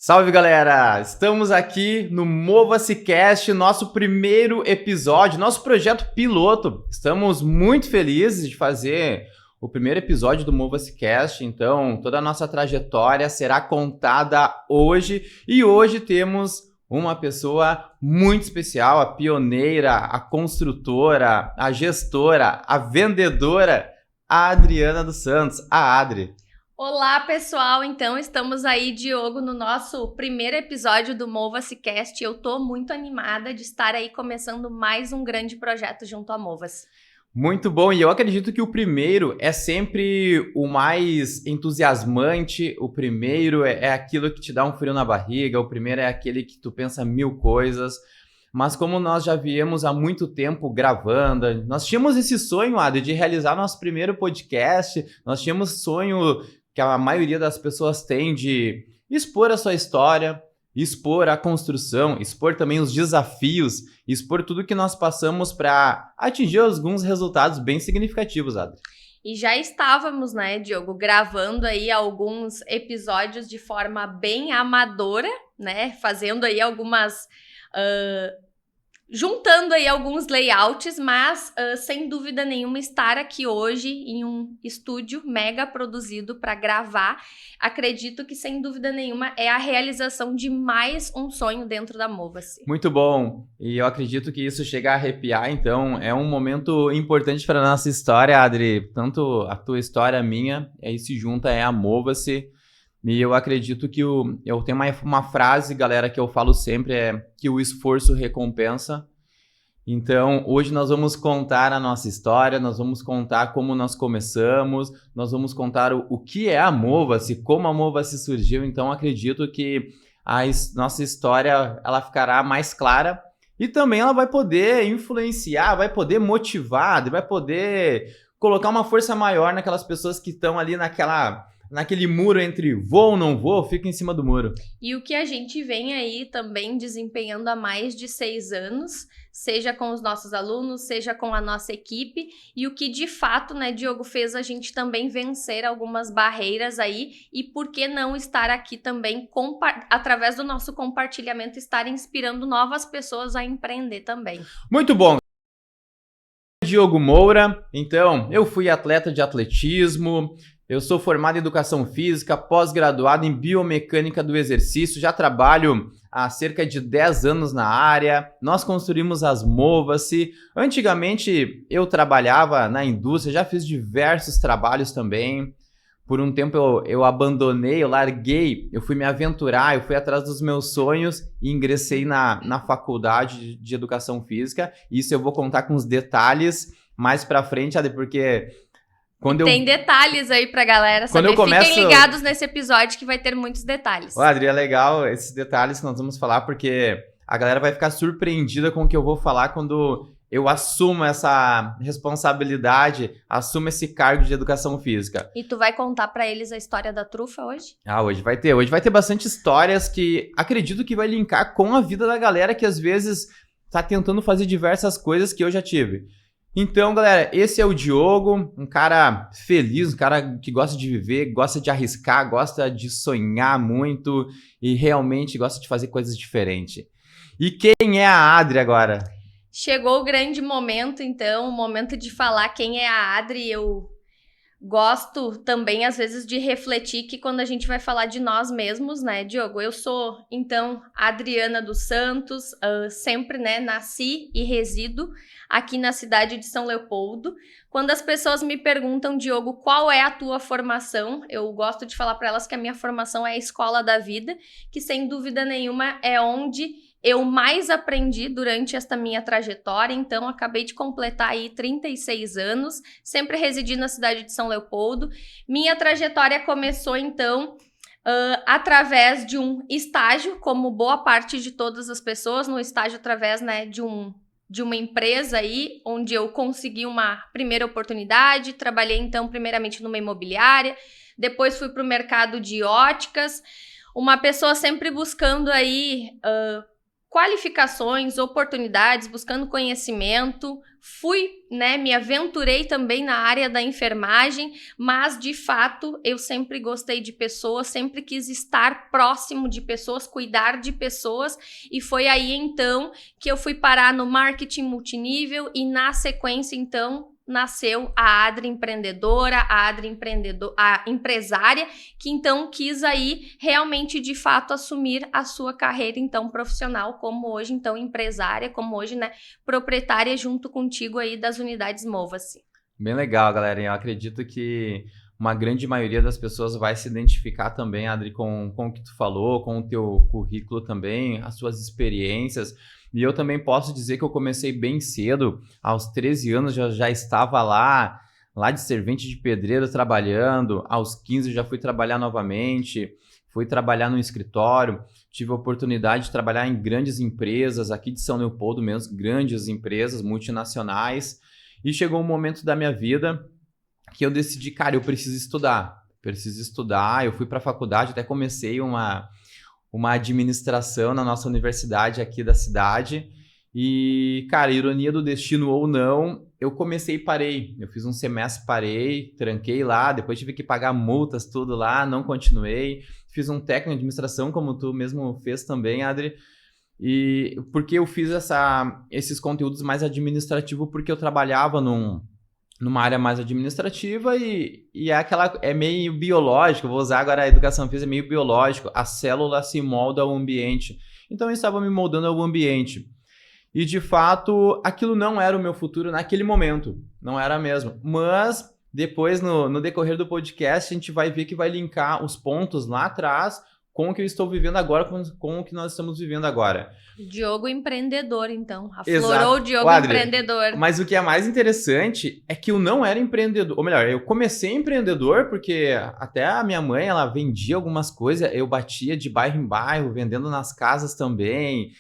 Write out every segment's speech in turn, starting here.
Salve, galera! Estamos aqui no Mova-se Cast, nosso primeiro episódio, nosso projeto piloto. Estamos muito felizes de fazer o primeiro episódio do Mova-se Cast, então toda a nossa trajetória será contada hoje. E hoje temos uma pessoa muito especial, a pioneira, a construtora, a gestora, a vendedora, a Adriana dos Santos, a Adri. Olá, pessoal! Então, estamos aí, Diogo, no nosso primeiro episódio do Mova-se Cast. Eu tô muito animada de estar aí começando mais um grande projeto junto à Mova-se. Muito bom, e eu acredito que o primeiro é sempre o mais entusiasmante, o primeiro é aquilo que te dá um frio na barriga, o primeiro é aquele que tu pensa mil coisas, mas como nós já viemos há muito tempo gravando, nós tínhamos esse sonho, Adri, de realizar nosso primeiro podcast, nós tínhamos sonho que a maioria das pessoas tem de expor a sua história, expor a construção, expor também os desafios, expor tudo que nós passamos para atingir alguns resultados bem significativos, Adri. E já estávamos, né, Diogo, gravando aí alguns episódios de forma bem amadora, né, fazendo aí algumas... juntando aí alguns layouts, mas sem dúvida nenhuma estar aqui hoje em um estúdio mega produzido para gravar, acredito que sem dúvida nenhuma é a realização de mais um sonho dentro da Mova-se. Muito bom, e eu acredito que isso chega a arrepiar, então é um momento importante para a nossa história, Adri, tanto a tua história, a minha, aí se junta é a Mova-se. E eu acredito que eu tenho uma frase, galera, que eu falo sempre, é que o esforço recompensa. Então, hoje nós vamos contar a nossa história, nós vamos contar como nós começamos, nós vamos contar o que é a Mova-se, como a Mova-se surgiu. Então, acredito que a nossa história ela ficará mais clara e também ela vai poder influenciar, vai poder motivar, vai poder colocar uma força maior naquelas pessoas que estão ali naquele muro entre vou ou não vou, fica em cima do muro. E o que a gente vem aí também desempenhando há mais de 6 anos, seja com os nossos alunos, seja com a nossa equipe, e o que de fato, né, Diogo, fez a gente também vencer algumas barreiras aí, e por que não estar aqui também, através do nosso compartilhamento, estar inspirando novas pessoas a empreender também. Muito bom! Diogo Moura, então, eu fui atleta de atletismo, eu sou formado em Educação Física, pós-graduado em Biomecânica do Exercício, já trabalho há cerca de 10 anos na área, nós construímos as Mova-se. Antigamente eu trabalhava na indústria, já fiz diversos trabalhos também. Por um tempo eu abandonei, eu larguei, eu fui me aventurar, eu fui atrás dos meus sonhos e ingressei na faculdade de Educação Física. Isso eu vou contar com os detalhes mais pra frente, porque... Tem detalhes aí pra galera saber. Fiquem ligados nesse episódio que vai ter muitos detalhes. Ô, Adri, é legal esses detalhes que nós vamos falar, porque a galera vai ficar surpreendida com o que eu vou falar quando eu assumo essa responsabilidade, assumo esse cargo de educação física. E tu vai contar pra eles a história da trufa hoje? Hoje vai ter. Hoje vai ter bastante histórias que acredito que vai linkar com a vida da galera que às vezes tá tentando fazer diversas coisas que eu já tive. Então, galera, esse é o Diogo, um cara feliz, um cara que gosta de viver, gosta de arriscar, gosta de sonhar muito e realmente gosta de fazer coisas diferentes. E quem é a Adri agora? Chegou o grande momento, então, o momento de falar quem é a Adri. Eu gosto também, às vezes, de refletir que quando a gente vai falar de nós mesmos, né, Diogo? Eu sou, então, a Adriana dos Santos, sempre, né, nasci e resido aqui na cidade de São Leopoldo. Quando as pessoas me perguntam, Diogo, qual é a tua formação? Eu gosto de falar para elas que a minha formação é a escola da vida, que sem dúvida nenhuma é onde eu mais aprendi durante esta minha trajetória. Então, acabei de completar aí 36 anos, sempre residi na cidade de São Leopoldo. Minha trajetória começou, então, através de um estágio, como boa parte de todas as pessoas, no estágio através, né, de uma empresa aí, onde eu consegui uma primeira oportunidade. Trabalhei, então, primeiramente numa imobiliária, depois fui para o mercado de óticas, uma pessoa sempre buscando aí... qualificações, oportunidades, buscando conhecimento. fui, né, me aventurei também na área da enfermagem, mas de fato eu sempre gostei de pessoas, sempre quis estar próximo de pessoas, cuidar de pessoas, e foi aí então que eu fui parar no marketing multinível e na sequência então nasceu a Adri empreendedora, a empresária, que então quis aí realmente de fato assumir a sua carreira então profissional como hoje então empresária, como hoje, né, proprietária junto contigo aí das unidades Mova-se. Bem legal, galera. Eu acredito que uma grande maioria das pessoas vai se identificar também, Adri, com o que tu falou, com o teu currículo também, as suas experiências. E eu também posso dizer que eu comecei bem cedo, aos 13 anos eu já estava lá de servente de pedreiro trabalhando, aos 15 eu já fui trabalhar novamente, fui trabalhar no escritório, tive a oportunidade de trabalhar em grandes empresas, aqui de São Leopoldo mesmo, grandes empresas multinacionais, e chegou um momento da minha vida que eu decidi, cara, eu preciso estudar, eu fui para a faculdade, até comecei uma administração na nossa universidade aqui da cidade. E, cara, ironia do destino ou não, eu comecei e parei. Eu fiz um semestre, parei, tranquei lá, depois tive que pagar multas, tudo lá, não continuei. Fiz um técnico em administração, como tu mesmo fez também, Adri. E porque eu fiz esses conteúdos mais administrativos, porque eu trabalhava numa área mais administrativa e é meio biológico, vou usar agora a educação física, é meio biológico, a célula se molda ao ambiente. Então eu estava me moldando ao ambiente. E de fato, aquilo não era o meu futuro naquele momento, não era mesmo. Mas depois, no decorrer do podcast, a gente vai ver que vai linkar os pontos lá atrás com o que eu estou vivendo agora, com o que nós estamos vivendo agora. Diogo empreendedor, então. Aflorou Exato. o Diogo Adri, empreendedor. Mas o que é mais interessante é que eu não era empreendedor. Ou melhor, eu comecei empreendedor porque até a minha mãe, ela vendia algumas coisas, eu batia de bairro em bairro, vendendo nas casas também.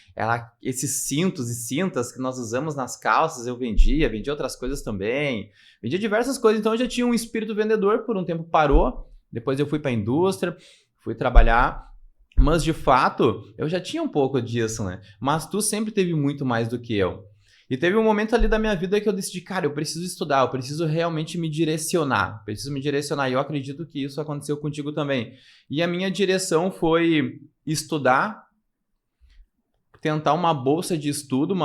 Esses cintos e cintas que nós usamos nas calças, eu vendia outras coisas também. Vendia diversas coisas, então eu já tinha um espírito vendedor, por um tempo parou. Depois eu fui para a indústria, fui trabalhar, mas de fato eu já tinha um pouco disso, né? Mas tu sempre teve muito mais do que eu. E teve um momento ali da minha vida que eu decidi, cara, eu preciso estudar, eu preciso realmente me direcionar. E eu acredito que isso aconteceu contigo também. E a minha direção foi estudar, tentar uma bolsa de estudo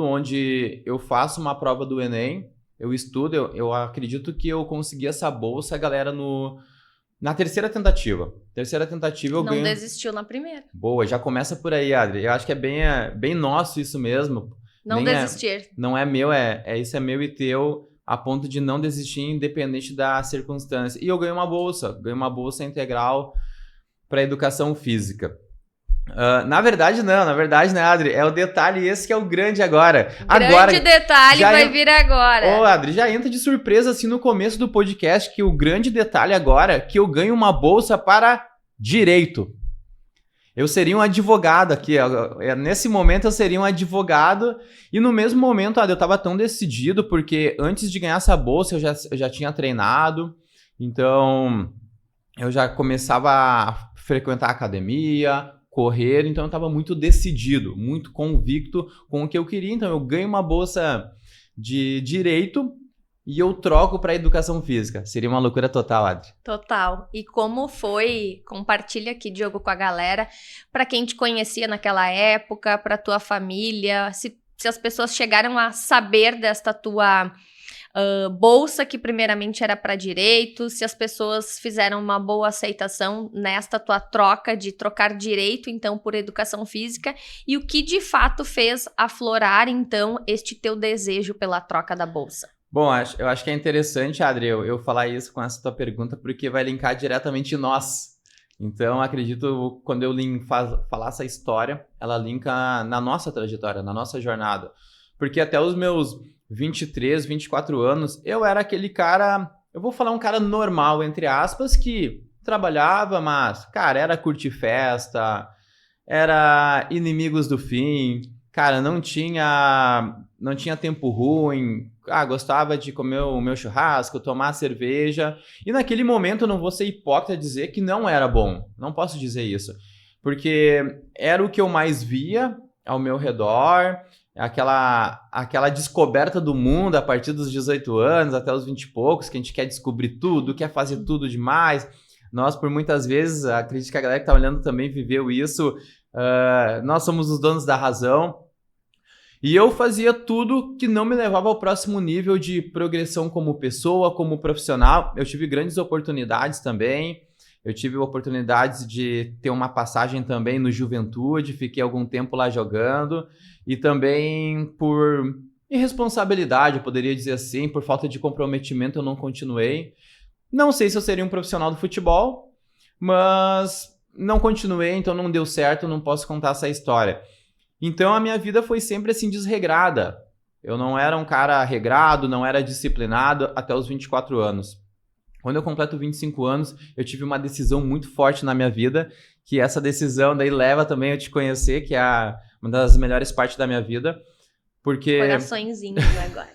onde eu faço uma prova do Enem, eu estudo, eu acredito que eu consegui essa bolsa, galera, na terceira tentativa. Eu ganho... Não desistiu na primeira. Boa, já começa por aí, Adri. Eu acho que é bem nosso isso mesmo. Não desistir. Não é meu, isso é meu e teu, a ponto de não desistir independente da circunstância. E eu ganhei uma bolsa integral para educação física. Na verdade, né, Adri? É o detalhe esse que é o grande agora. Grande detalhe vai vir agora. Ô, Adri, já entra de surpresa assim no começo do podcast que o grande detalhe agora é que eu ganho uma bolsa para direito. Eu seria um advogado aqui. Nesse momento eu seria um advogado e no mesmo momento, Adri, eu estava tão decidido porque antes de ganhar essa bolsa eu já tinha treinado. Então, eu já começava a frequentar a academia, correr, então eu estava muito decidido, muito convicto com o que eu queria. Então eu ganho uma bolsa de direito e eu troco para educação física. Seria uma loucura total, Adri. Total. E como foi? Compartilha aqui, Diogo, com a galera, para quem te conhecia naquela época, para tua família, se as pessoas chegaram a saber desta tua bolsa, que primeiramente era para direito, se as pessoas fizeram uma boa aceitação nesta tua troca de trocar direito, então, por educação física, e o que de fato fez aflorar, então, este teu desejo pela troca da bolsa. Bom, eu acho que é interessante, Adri, eu falar isso com essa tua pergunta, porque vai linkar diretamente nós. Então, acredito, quando eu falar essa história, ela linka na nossa trajetória, na nossa jornada. Porque até os meus 23, 24 anos, eu era aquele cara, eu vou falar um cara normal, entre aspas, que trabalhava, mas, cara, era curtir festa, era inimigos do fim, cara, não tinha tempo ruim, gostava de comer o meu churrasco, tomar cerveja, e naquele momento eu não vou ser hipócrita dizer que não era bom, não posso dizer isso, porque era o que eu mais via ao meu redor, aquela descoberta do mundo a partir dos 18 anos até os 20 e poucos, que a gente quer descobrir tudo, quer fazer tudo demais. Nós, por muitas vezes, acredito que a galera que tá olhando também viveu isso, nós somos os donos da razão. E eu fazia tudo que não me levava ao próximo nível de progressão como pessoa, como profissional. Eu tive grandes oportunidades também. Eu tive oportunidades de ter uma passagem também no Juventude, fiquei algum tempo lá jogando. E também por irresponsabilidade, eu poderia dizer assim, por falta de comprometimento eu não continuei. Não sei se eu seria um profissional do futebol, mas não continuei, então não deu certo, não posso contar essa história. Então a minha vida foi sempre assim desregrada. Eu não era um cara regrado, não era disciplinado até os 24 anos. Quando eu completo 25 anos, eu tive uma decisão muito forte na minha vida, que essa decisão daí leva também a te conhecer, que é uma das melhores partes da minha vida, porque... Coraçõezinhos agora.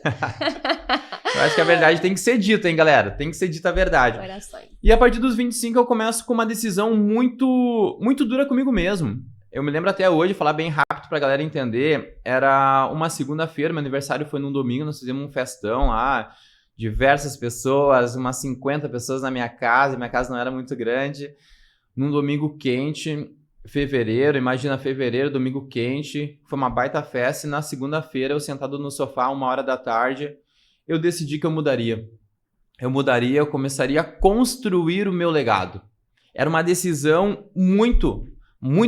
Eu acho que a verdade tem que ser dita, hein, galera? Tem que ser dita a verdade. Corações. E a partir dos 25 eu começo com uma decisão muito, muito dura comigo mesmo. Eu me lembro até hoje, falar bem rápido pra galera entender, era uma segunda-feira, meu aniversário foi num domingo, nós fizemos um festão lá, diversas pessoas, umas 50 pessoas na minha casa não era muito grande, num domingo quente, fevereiro, imagina fevereiro, domingo quente, foi uma baita festa e na segunda-feira eu sentado no sofá, 1h da tarde, eu decidi que eu mudaria. Eu começaria a construir o meu legado. Era uma decisão muito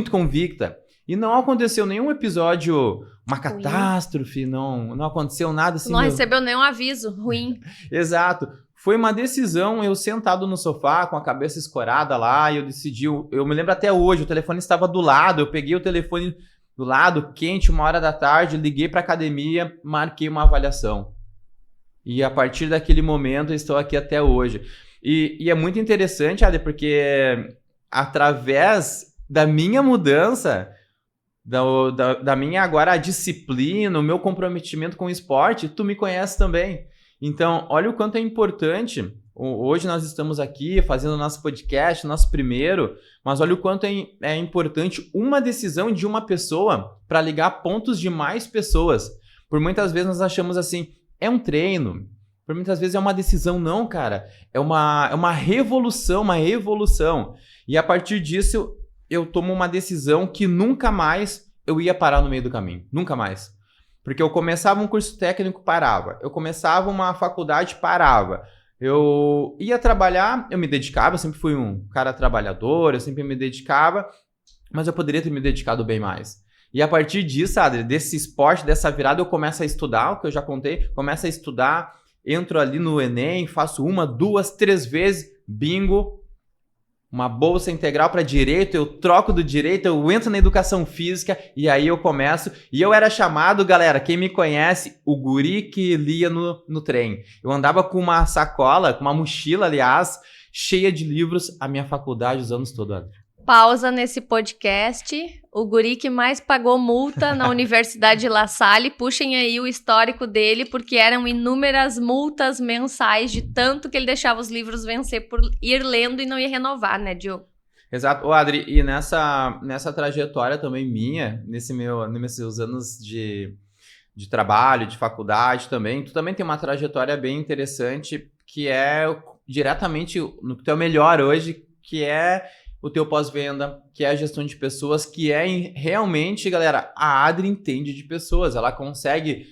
convicta. E não aconteceu nenhum episódio, uma catástrofe, não aconteceu nada assim. Não recebeu nenhum aviso ruim. Exato. Foi uma decisão, eu sentado no sofá, com a cabeça escorada lá, e eu decidi, eu me lembro até hoje, o telefone estava do lado, eu peguei o telefone do lado, quente, 1h da tarde, liguei para a academia, marquei uma avaliação. E a partir daquele momento eu estou aqui até hoje. E é muito interessante, Ade, porque através da minha mudança, da minha agora disciplina, o meu comprometimento com o esporte, tu me conhece também. Então, olha o quanto é importante. Hoje nós estamos aqui fazendo nosso podcast, nosso primeiro, mas olha o quanto é importante uma decisão de uma pessoa para ligar pontos de mais pessoas. Por muitas vezes nós achamos assim, é um treino. Por muitas vezes é uma decisão, não, cara. É uma revolução, uma evolução. E a partir disso, eu tomo uma decisão que nunca mais eu ia parar no meio do caminho. Nunca mais. Porque eu começava um curso técnico, parava. Eu começava uma faculdade, parava. Eu ia trabalhar, eu me dedicava, eu sempre fui um cara trabalhador, eu sempre me dedicava, mas eu poderia ter me dedicado bem mais. E a partir disso, Adri, desse esporte, dessa virada, eu começo a estudar, o que eu já contei, começo a estudar, entro ali no Enem, faço 1, 2, 3 vezes, bingo, uma bolsa integral para direito, eu troco do direito, eu entro na educação física e aí eu começo. E eu era chamado, galera, quem me conhece, o guri que lia no trem. Eu andava com uma sacola, com uma mochila, aliás, cheia de livros, a minha faculdade os anos todos. Pausa nesse podcast. O guri que mais pagou multa na Universidade de La Salle, puxem aí o histórico dele, porque eram inúmeras multas mensais de tanto que ele deixava os livros vencer por ir lendo e não ia renovar, né, Diogo? Exato. Ô, Adri, e nessa trajetória também minha, nesses meus anos de trabalho, de faculdade também, tu também tem uma trajetória bem interessante, que é diretamente no que tu é o melhor hoje, que é o teu pós-venda, que é a gestão de pessoas, que é realmente, galera, a Adri entende de pessoas, ela consegue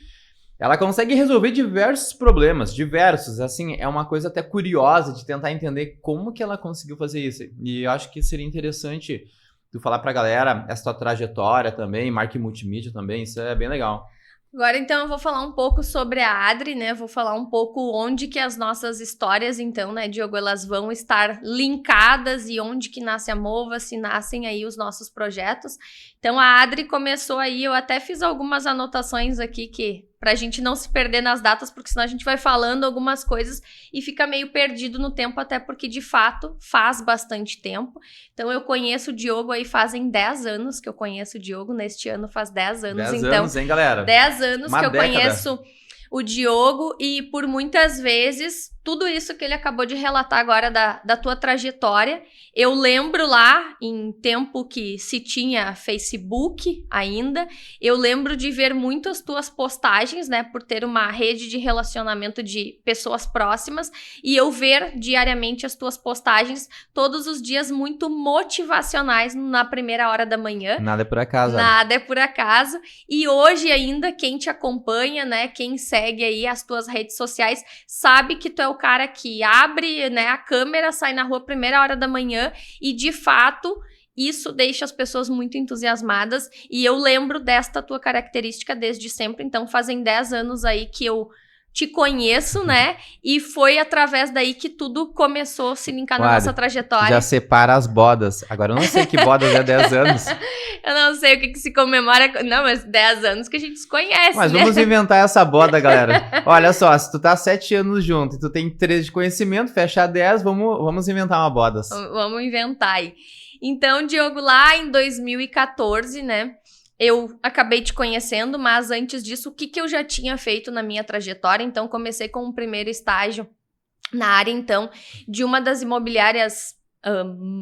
resolver diversos problemas, diversos, assim, é uma coisa até curiosa de tentar entender como que ela conseguiu fazer isso, e eu acho que seria interessante tu falar pra galera essa tua trajetória também, marketing multimídia também, isso é bem legal. Agora, então, eu vou falar um pouco sobre a Adri, né? Vou falar um pouco onde que as nossas histórias, então, né, Diogo, elas vão estar linkadas e onde que nasce a Mova, se nascem aí os nossos projetos. Então, a Adri começou aí, eu até fiz algumas anotações aqui pra gente não se perder nas datas, porque senão a gente vai falando algumas coisas e fica meio perdido no tempo, até porque, de fato, faz bastante tempo. Então, eu conheço o Diogo aí fazem 10 anos que eu conheço o Diogo, neste ano faz 10 anos. 10 então, anos, hein, galera? 10 anos uma que eu década. conheço o Diogo, e por muitas vezes, tudo isso que ele acabou de relatar agora da tua trajetória, eu lembro lá, em tempo que se tinha Facebook ainda, eu lembro de ver muito as tuas postagens, né, por ter uma rede de relacionamento de pessoas próximas, e eu ver diariamente as tuas postagens, todos os dias muito motivacionais na primeira hora da manhã. Nada é por acaso. Nada é por acaso. E hoje ainda, quem te acompanha, né, quem segue aí as tuas redes sociais, sabe que tu é o cara que abre, né, a câmera, sai na rua primeira hora da manhã e, de fato, isso deixa as pessoas muito entusiasmadas. E eu lembro desta tua característica desde sempre. Então, fazem 10 anos aí que eu te conheço, né? E foi através daí que tudo começou a se linkar na nossa trajetória. Já separa as bodas. Agora eu não sei que bodas é 10 anos. Eu não sei o que se comemora. Não, mas 10 anos que a gente se conhece, mas né? Vamos inventar essa boda, galera. Olha só, se tu tá 7 anos junto e tu tem 13 de conhecimento, fecha 10, vamos inventar uma boda. Vamos inventar aí. Então, Diogo, lá em 2014, né? Eu acabei te conhecendo, mas antes disso, o que eu já tinha feito na minha trajetória? Então, comecei com um primeiro estágio na área, então, de uma das imobiliárias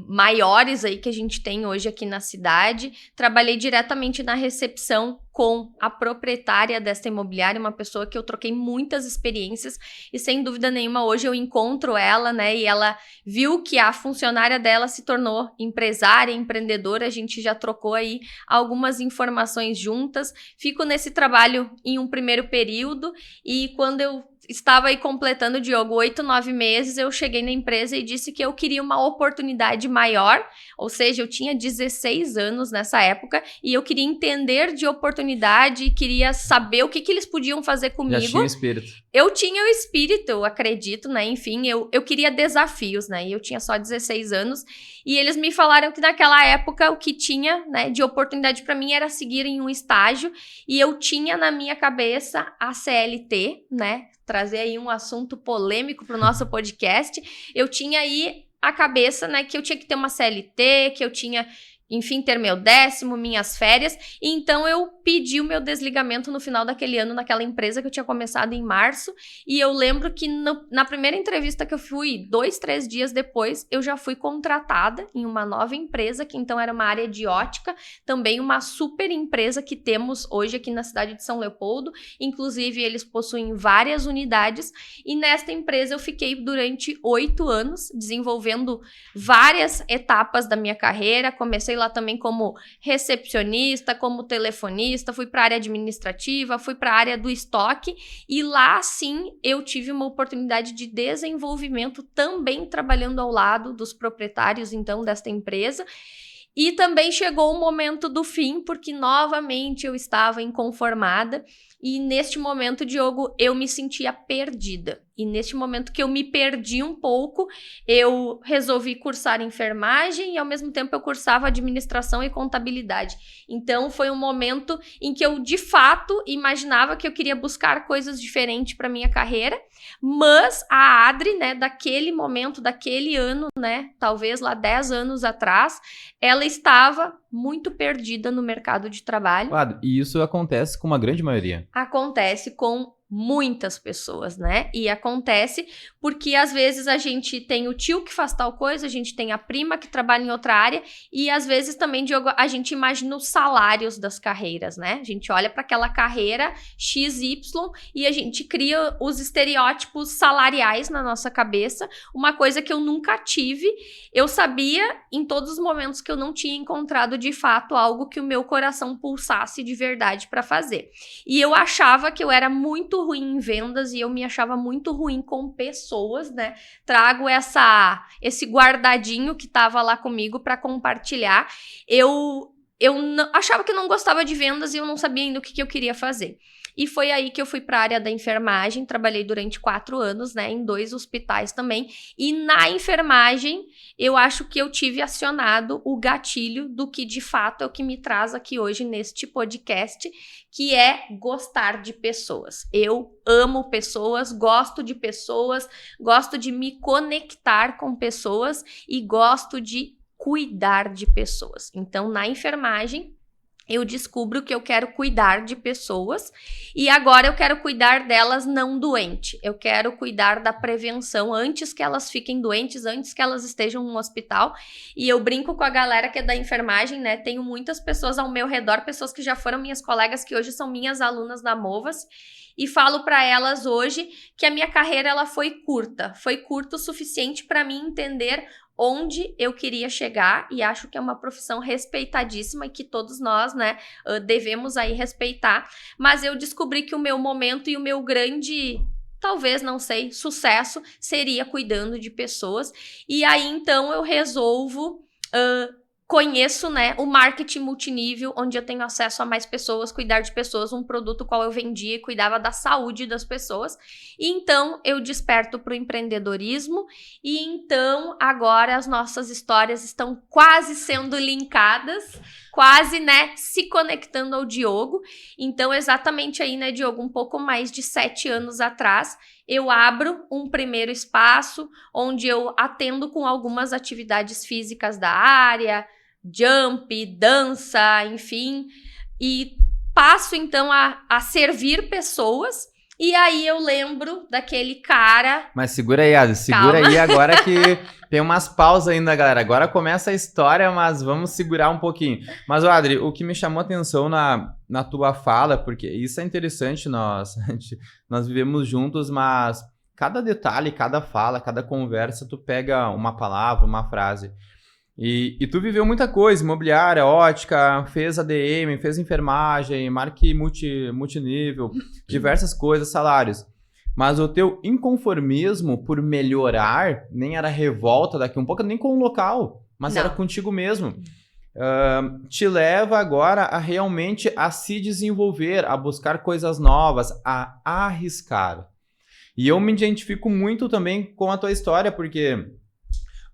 maiores aí que a gente tem hoje aqui na cidade. Trabalhei diretamente na recepção com a proprietária dessa imobiliária, uma pessoa que eu troquei muitas experiências e, sem dúvida nenhuma, hoje eu encontro ela, né, e ela viu que a funcionária dela se tornou empresária, empreendedora. A gente já trocou aí algumas informações juntas. Fico nesse trabalho em um primeiro período e quando eu estava aí completando, Diogo, 8, 9 meses, eu cheguei na empresa e disse que eu queria uma oportunidade maior, ou seja, eu tinha 16 anos nessa época e eu queria entender de oportunidade, queria saber o que eles podiam fazer comigo. Já tinha o espírito. Eu tinha o espírito, eu acredito, né, enfim, eu queria desafios, né, e eu tinha só 16 anos e eles me falaram que naquela época o que tinha, né, de oportunidade para mim era seguir em um estágio e eu tinha na minha cabeça a CLT, né, trazer aí um assunto polêmico para o nosso podcast. Eu tinha aí a cabeça, né, que eu tinha que ter uma CLT, que eu tinha, enfim, ter meu 10º, minhas férias. E então eu pedi o meu desligamento no final daquele ano naquela empresa que eu tinha começado em março. E eu lembro que na primeira entrevista que eu fui, 2, 3 dias depois, eu já fui contratada em uma nova empresa, que então era uma área de ótica, também uma super empresa que temos hoje aqui na cidade de São Leopoldo. Inclusive, eles possuem várias unidades. E nesta empresa eu fiquei durante 8 anos, desenvolvendo várias etapas da minha carreira. Comecei lá também como recepcionista, como telefonista, fui para a área administrativa, fui para a área do estoque e lá sim eu tive uma oportunidade de desenvolvimento também trabalhando ao lado dos proprietários então desta empresa. E também chegou o momento do fim, porque novamente eu estava inconformada e neste momento, Diogo, eu me sentia perdida. E neste momento que eu me perdi um pouco, eu resolvi cursar enfermagem e ao mesmo tempo eu cursava administração e contabilidade. Então foi um momento em que eu de fato imaginava que eu queria buscar coisas diferentes para minha carreira, mas a Adri, né, daquele momento, daquele ano, né, talvez lá 10 anos atrás, ela estava muito perdida no mercado de trabalho. Claro, e isso acontece com uma grande maioria. Acontece com muitas pessoas, né? E acontece porque às vezes a gente tem o tio que faz tal coisa, a gente tem a prima que trabalha em outra área e às vezes também, Diogo, a gente imagina os salários das carreiras, né? A gente olha para aquela carreira XY e a gente cria os estereótipos salariais na nossa cabeça, uma coisa que eu nunca tive. Eu sabia em todos os momentos que eu não tinha encontrado de fato algo que o meu coração pulsasse de verdade para fazer. E eu achava que eu era muito ruim em vendas e eu me achava muito ruim com pessoas, né? Trago esse guardadinho que tava lá comigo para compartilhar. Eu achava que eu não gostava de vendas e eu não sabia ainda o que eu queria fazer. E foi aí que eu fui para a área da enfermagem, trabalhei durante 4 anos, né, em 2 hospitais também. E na enfermagem, eu acho que eu tive acionado o gatilho do que de fato é o que me traz aqui hoje neste podcast, que é gostar de pessoas. Eu amo pessoas, gosto de me conectar com pessoas e gosto de cuidar de pessoas. Então, na enfermagem, eu descubro que eu quero cuidar de pessoas e agora eu quero cuidar delas não doente. Eu quero cuidar da prevenção antes que elas fiquem doentes, antes que elas estejam no hospital. E eu brinco com a galera que é da enfermagem, né? Tenho muitas pessoas ao meu redor, pessoas que já foram minhas colegas, que hoje são minhas alunas da Movas. E falo para elas hoje que a minha carreira ela foi curta o suficiente para mim entender onde eu queria chegar e acho que é uma profissão respeitadíssima e que todos nós, né, devemos aí respeitar. Mas eu descobri que o meu momento e o meu grande, talvez, não sei, sucesso seria cuidando de pessoas. E aí, então, eu resolvo... conheço, né, o marketing multinível, onde eu tenho acesso a mais pessoas, cuidar de pessoas, um produto qual eu vendia e cuidava da saúde das pessoas. E então eu desperto para o empreendedorismo e então agora as nossas histórias estão quase sendo linkadas, quase, né, se conectando ao Diogo. Então exatamente aí, né, Diogo, um pouco mais de 7 anos atrás, eu abro um primeiro espaço onde eu atendo com algumas atividades físicas da área, jump, dança, enfim, e passo então a servir pessoas. E aí eu lembro daquele cara... Mas segura aí, Adri, segura aí agora que tem umas pausas ainda, galera. Agora começa a história, mas vamos segurar um pouquinho. Mas, Adri, o que me chamou a atenção na tua fala, porque isso é interessante, nós vivemos juntos, mas cada detalhe, cada fala, cada conversa, tu pega uma palavra, uma frase. E tu viveu muita coisa, imobiliária, ótica, fez ADM, fez enfermagem, marketing multinível, diversas coisas, salários. Mas o teu inconformismo por melhorar nem era revolta daqui um pouco, nem com o local, mas Não. era contigo mesmo. Te leva agora a realmente a se desenvolver, a buscar coisas novas, a arriscar. E eu me identifico muito também com a tua história, porque...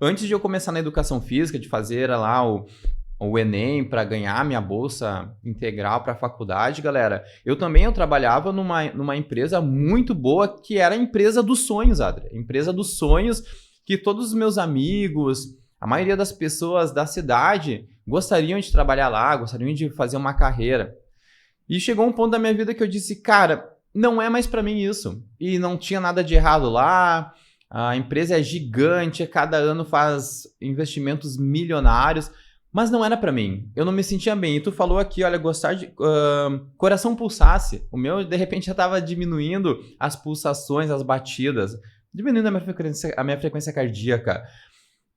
Antes de eu começar na educação física, de fazer lá o Enem para ganhar minha bolsa integral para a faculdade, galera, eu trabalhava numa empresa muito boa, que era a empresa dos sonhos, Adri. Empresa dos sonhos, que todos os meus amigos, a maioria das pessoas da cidade gostariam de trabalhar lá, gostariam de fazer uma carreira. E chegou um ponto da minha vida que eu disse, cara, não é mais para mim isso. E não tinha nada de errado lá. A empresa é gigante, cada ano faz investimentos milionários, mas não era para mim. Eu não me sentia bem. E tu falou aqui, olha, gostar de... coração pulsasse. O meu, de repente, já estava diminuindo as pulsações, as batidas. Diminuindo a minha frequência cardíaca.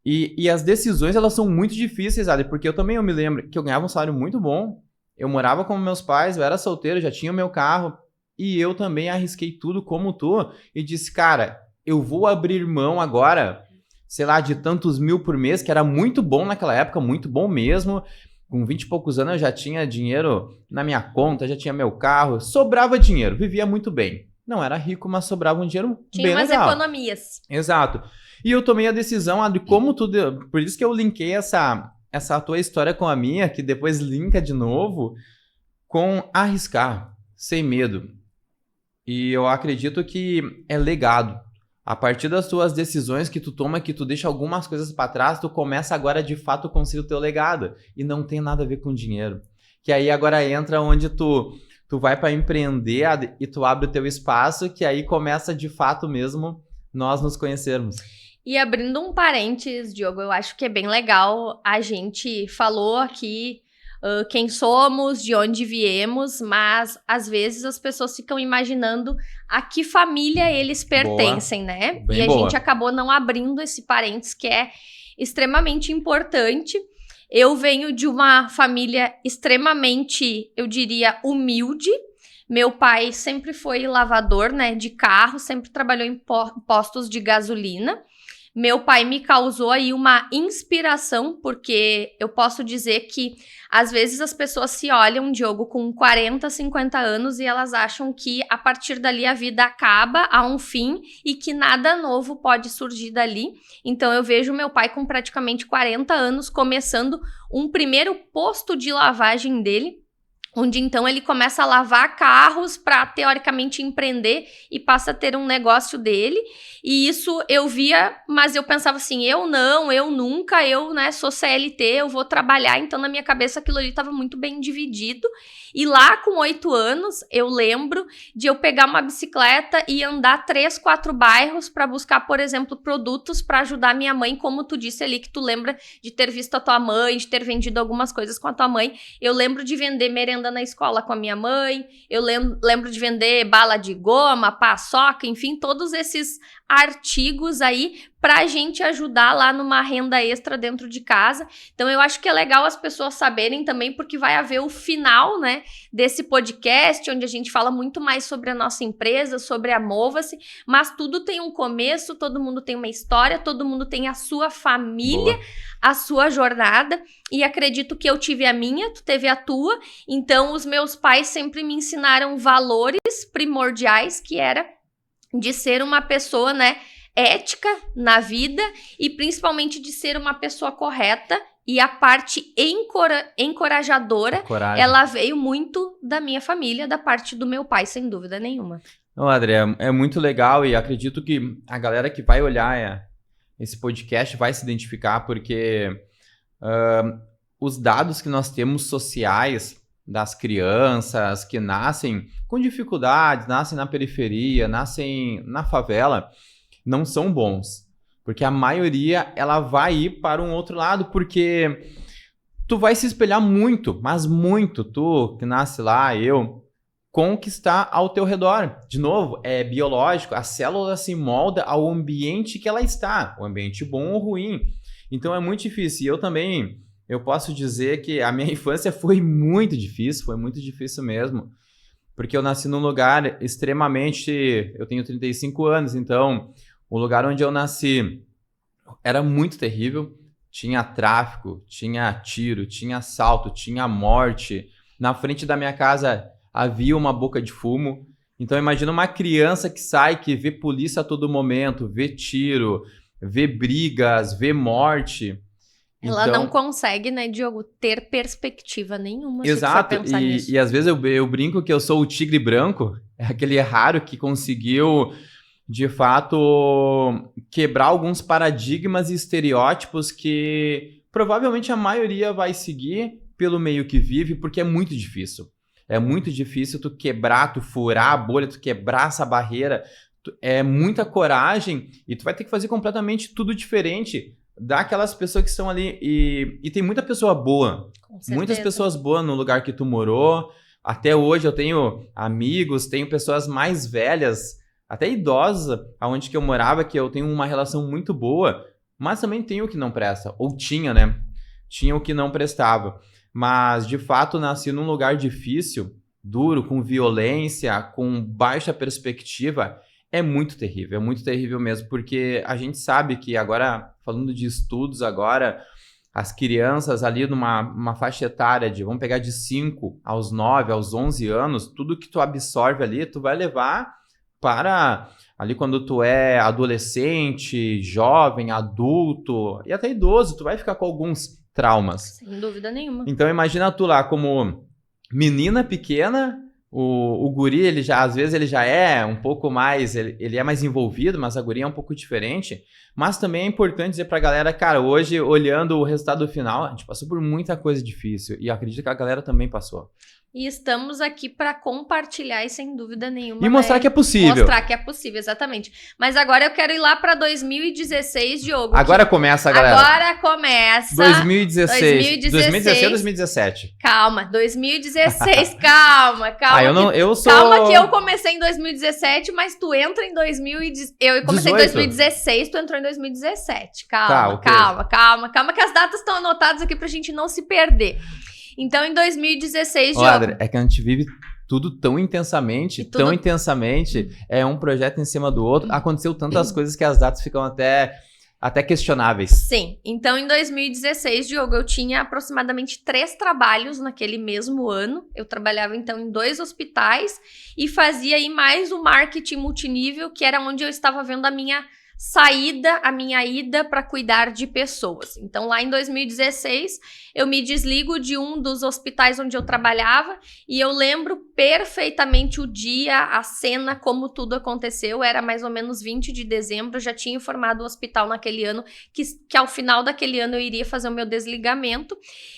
E as decisões, elas são muito difíceis, Adri, porque eu me lembro que eu ganhava um salário muito bom. Eu morava com meus pais, eu era solteiro, já tinha o meu carro. E eu também arrisquei tudo como tu. E disse, cara... Eu vou abrir mão agora, sei lá, de tantos mil por mês, que era muito bom naquela época, muito bom mesmo. Com 20 e poucos anos eu já tinha dinheiro na minha conta, já tinha meu carro, sobrava dinheiro, vivia muito bem. Não era rico, mas sobrava um dinheiro Tinha bem umas legal. economias. Exato. E eu tomei a decisão, de como tudo... Por isso que eu linkei essa tua história com a minha, que depois linka de novo, com arriscar, sem medo. E eu acredito que é legado. A partir das tuas decisões que tu toma, que tu deixa algumas coisas para trás, tu começa agora de fato a construir o teu legado. E não tem nada a ver com dinheiro. Que aí agora entra onde tu vai para empreender e tu abre o teu espaço, que aí começa de fato mesmo nós nos conhecermos. E abrindo um parênteses, Diogo, eu acho que é bem legal. A gente falou aqui quem somos, de onde viemos, mas às vezes as pessoas ficam imaginando a que família eles pertencem, né? Bem e a boa. gente acabou não abrindo esse parênteses que é extremamente importante. Eu venho de uma família extremamente, eu diria, humilde. Meu pai sempre foi lavador, né, de carro, sempre trabalhou em postos de gasolina. Meu pai me causou aí uma inspiração, porque eu posso dizer que às vezes as pessoas se olham, Diogo, com 40, 50 anos e elas acham que a partir dali a vida acaba, há um fim e que nada novo pode surgir dali. Então eu vejo meu pai com praticamente 40 anos começando um primeiro posto de lavagem dele, onde então ele começa a lavar carros para teoricamente empreender e passa a ter um negócio dele. E isso eu via, mas eu pensava assim, eu nunca, né, sou CLT, eu vou trabalhar. Então na minha cabeça aquilo ali estava muito bem dividido. E lá com 8 anos, eu lembro de eu pegar uma bicicleta e andar 3, 4 bairros para buscar, por exemplo, produtos para ajudar minha mãe, como tu disse ali, que tu lembra de ter visto a tua mãe, de ter vendido algumas coisas com a tua mãe. Eu lembro de vender merenda na escola com a minha mãe, eu lembro de vender bala de goma, paçoca, enfim, todos esses artigos aí pra gente ajudar lá numa renda extra dentro de casa. Então eu acho que é legal as pessoas saberem também, porque vai haver o final, né, desse podcast, onde a gente fala muito mais sobre a nossa empresa, sobre a Mova-se, mas tudo tem um começo, todo mundo tem uma história, todo mundo tem a sua família, boa, a sua jornada, e acredito que eu tive a minha, tu teve a tua, então os meus pais sempre me ensinaram valores primordiais, que era de ser uma pessoa, né, ética na vida e principalmente de ser uma pessoa correta, e a parte encorajadora, ela veio muito da minha família, da parte do meu pai, sem dúvida nenhuma. Não, André, é muito legal e acredito que a galera que vai olhar esse podcast vai se identificar, porque os dados que nós temos sociais das crianças que nascem com dificuldades, nascem na periferia, nascem na favela, não são bons. Porque a maioria, ela vai ir para um outro lado, porque tu vai se espelhar muito, mas muito, tu que nasce lá, eu, com o que está ao teu redor. De novo, é biológico, a célula se molda ao ambiente que ela está, o ambiente bom ou ruim. Então é muito difícil. E eu também, eu posso dizer que a minha infância foi muito difícil mesmo. Porque eu nasci num lugar extremamente... Eu tenho 35 anos, então o lugar onde eu nasci era muito terrível. Tinha tráfico, tinha tiro, tinha assalto, tinha morte. Na frente da minha casa havia uma boca de fumo. Então imagina uma criança que sai, que vê polícia a todo momento, vê tiro, vê brigas, vê morte. Ela não consegue, né, Diogo, ter perspectiva nenhuma. Exato, e às vezes eu brinco que eu sou o tigre branco, é aquele raro que conseguiu, de fato, quebrar alguns paradigmas e estereótipos que provavelmente a maioria vai seguir pelo meio que vive, porque é muito difícil. É muito difícil tu quebrar, tu furar a bolha, tu quebrar essa barreira. É muita coragem e tu vai ter que fazer completamente tudo diferente daquelas pessoas que estão ali. E tem muita pessoa boa. Muitas pessoas boas no lugar que tu morou. Até hoje eu tenho amigos, tenho pessoas mais velhas, até idosas, aonde que eu morava, que eu tenho uma relação muito boa, mas também tem o que não presta. Ou tinha, né? Tinha o que não prestava. Mas, de fato, nasci num lugar difícil, duro, com violência, com baixa perspectiva. É muito terrível mesmo, porque a gente sabe que agora, falando de estudos agora, as crianças ali numa faixa etária de, vamos pegar de 5 aos 9, aos 11 anos, tudo que tu absorve ali, tu vai levar para ali quando tu é adolescente, jovem, adulto e até idoso, tu vai ficar com alguns traumas. Sem dúvida nenhuma. Então imagina tu lá como menina pequena, o guri, ele já, às vezes ele já é um pouco mais, ele é mais envolvido, mas a guria é um pouco diferente. Mas também é importante dizer pra galera, cara, hoje, olhando o resultado final, a gente passou por muita coisa difícil e acredito que a galera também passou. E estamos aqui para compartilhar e sem dúvida nenhuma. E mostrar que é possível. Mostrar que é possível, exatamente. Mas agora eu quero ir lá para 2016, Diogo. Agora começa, galera. Agora começa. 2016 ou 2017? Calma, 2016, calma. Eu sou... Calma que eu comecei em 2017, mas tu entra em 2018. Eu comecei 18. Em 2016, tu entrou em 2017. Calma, tá, okay. Calma, que as datas estão anotadas aqui pra gente não se perder. Então, em 2016, Diogo... André, é que a gente vive tudo tão intensamente, é um projeto em cima do outro. Aconteceu tantas coisas que as datas ficam até questionáveis. Sim, então em 2016, Diogo, eu tinha aproximadamente 3 trabalhos naquele mesmo ano. Eu trabalhava, então, em 2 hospitais e fazia aí mais o marketing multinível, que era onde eu estava vendo a minha a minha ida para cuidar de pessoas. Então, lá em 2016, eu me desligo de um dos hospitais onde eu trabalhava e eu lembro perfeitamente o dia, a cena, como tudo aconteceu. Era mais ou menos 20 de dezembro, eu já tinha informado o hospital naquele ano que ao final daquele ano eu iria fazer o meu desligamento.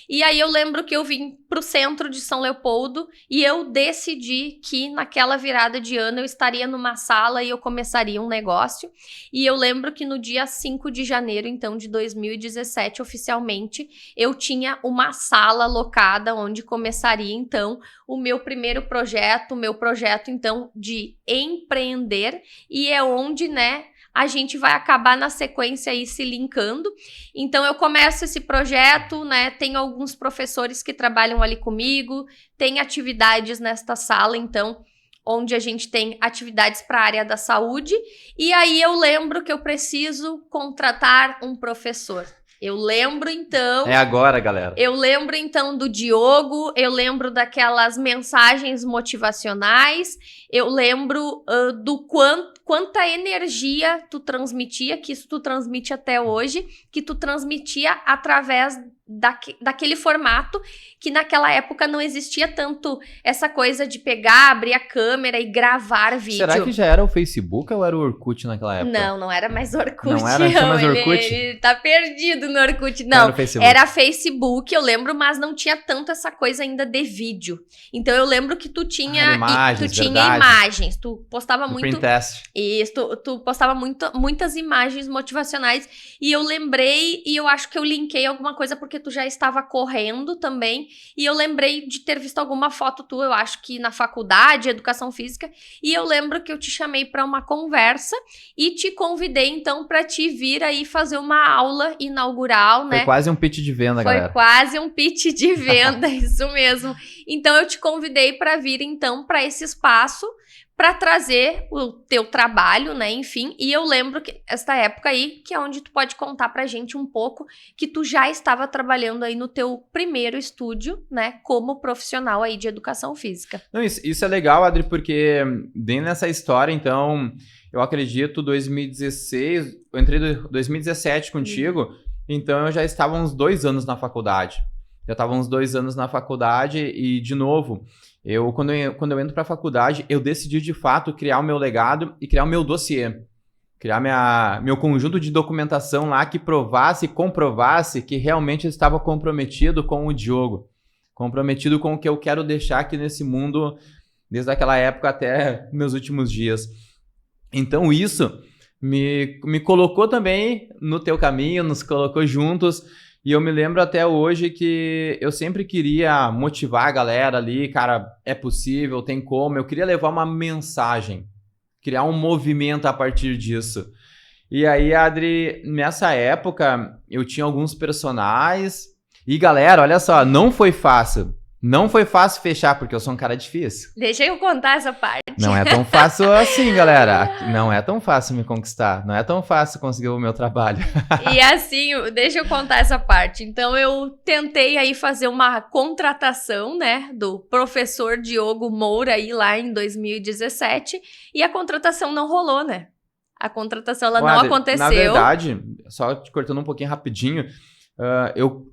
E aí eu lembro que eu vim para o centro de São Leopoldo e eu decidi que naquela virada de ano eu estaria numa sala e eu começaria um negócio. E eu lembro que no dia 5 de janeiro, então, de 2017, oficialmente, eu tinha uma sala locada onde começaria, então, o meu primeiro projeto, o meu projeto, então, de empreender. E é onde, né, a gente vai acabar na sequência aí se linkando. Então, eu começo esse projeto, né, tem alguns professores que trabalham ali comigo, tem atividades nesta sala, então, onde a gente tem atividades para a área da saúde, e aí eu lembro que eu preciso contratar um professor. Eu lembro, então... É agora, galera. Eu lembro, então, do Diogo, eu lembro daquelas mensagens motivacionais, eu lembro do quanta energia tu transmitia, que isso tu transmite até hoje, que tu transmitia através daquele formato, que naquela época não existia tanto essa coisa de pegar, abrir a câmera e gravar vídeo. Será que já era o Facebook ou era o Orkut naquela época? Não era mais Orkut. Não era mais Orkut? Ele tá perdido no Orkut. Não, era Facebook, eu lembro, mas não tinha tanto essa coisa ainda de vídeo. Então eu lembro que tu tinha imagens, tu postava no muito... Pinterest. Isso, tu postava muitas imagens motivacionais e eu lembrei e eu acho que eu linkei alguma coisa porque tu já estava correndo também e eu lembrei de ter visto alguma foto tua, eu acho que na faculdade, educação física, e eu lembro que eu te chamei para uma conversa e te convidei então para te vir aí fazer uma aula inaugural, né? Foi quase um pitch de venda, galera. Foi quase um pitch de venda, isso mesmo. Então eu te convidei para vir então para esse espaço para trazer o teu trabalho, né, enfim, e eu lembro que esta época aí, que é onde tu pode contar pra gente um pouco, que tu já estava trabalhando aí no teu primeiro estúdio, né, como profissional aí de educação física. Não, isso é legal, Adri, porque dentro dessa história, então, eu acredito, 2016, eu entrei em 2017 contigo, então eu já estava uns 2 anos na faculdade. Já estava uns 2 anos na faculdade e, de novo... Quando eu entro para a faculdade, eu decidi de fato criar o meu legado e criar o meu dossiê. Criar meu conjunto de documentação lá que provasse e comprovasse que realmente eu estava comprometido com o Diogo. Comprometido com o que eu quero deixar aqui nesse mundo, desde aquela época até meus últimos dias. Então isso me colocou também no teu caminho, nos colocou juntos. E eu me lembro até hoje que eu sempre queria motivar a galera ali, cara, é possível, tem como. Eu queria levar uma mensagem, criar um movimento a partir disso. E aí, Adri, nessa época, eu tinha alguns personagens. E galera, olha só, não foi fácil. Não foi fácil fechar, porque eu sou um cara difícil. Deixa eu contar essa parte. Não é tão fácil assim, galera. Não é tão fácil me conquistar. Não é tão fácil conseguir o meu trabalho. E assim, deixa eu contar essa parte. Então, eu tentei aí fazer uma contratação, né, do professor Diogo Moura aí lá em 2017. E a contratação não rolou, né? A contratação, ela não aconteceu. Na verdade, só te cortando um pouquinho rapidinho...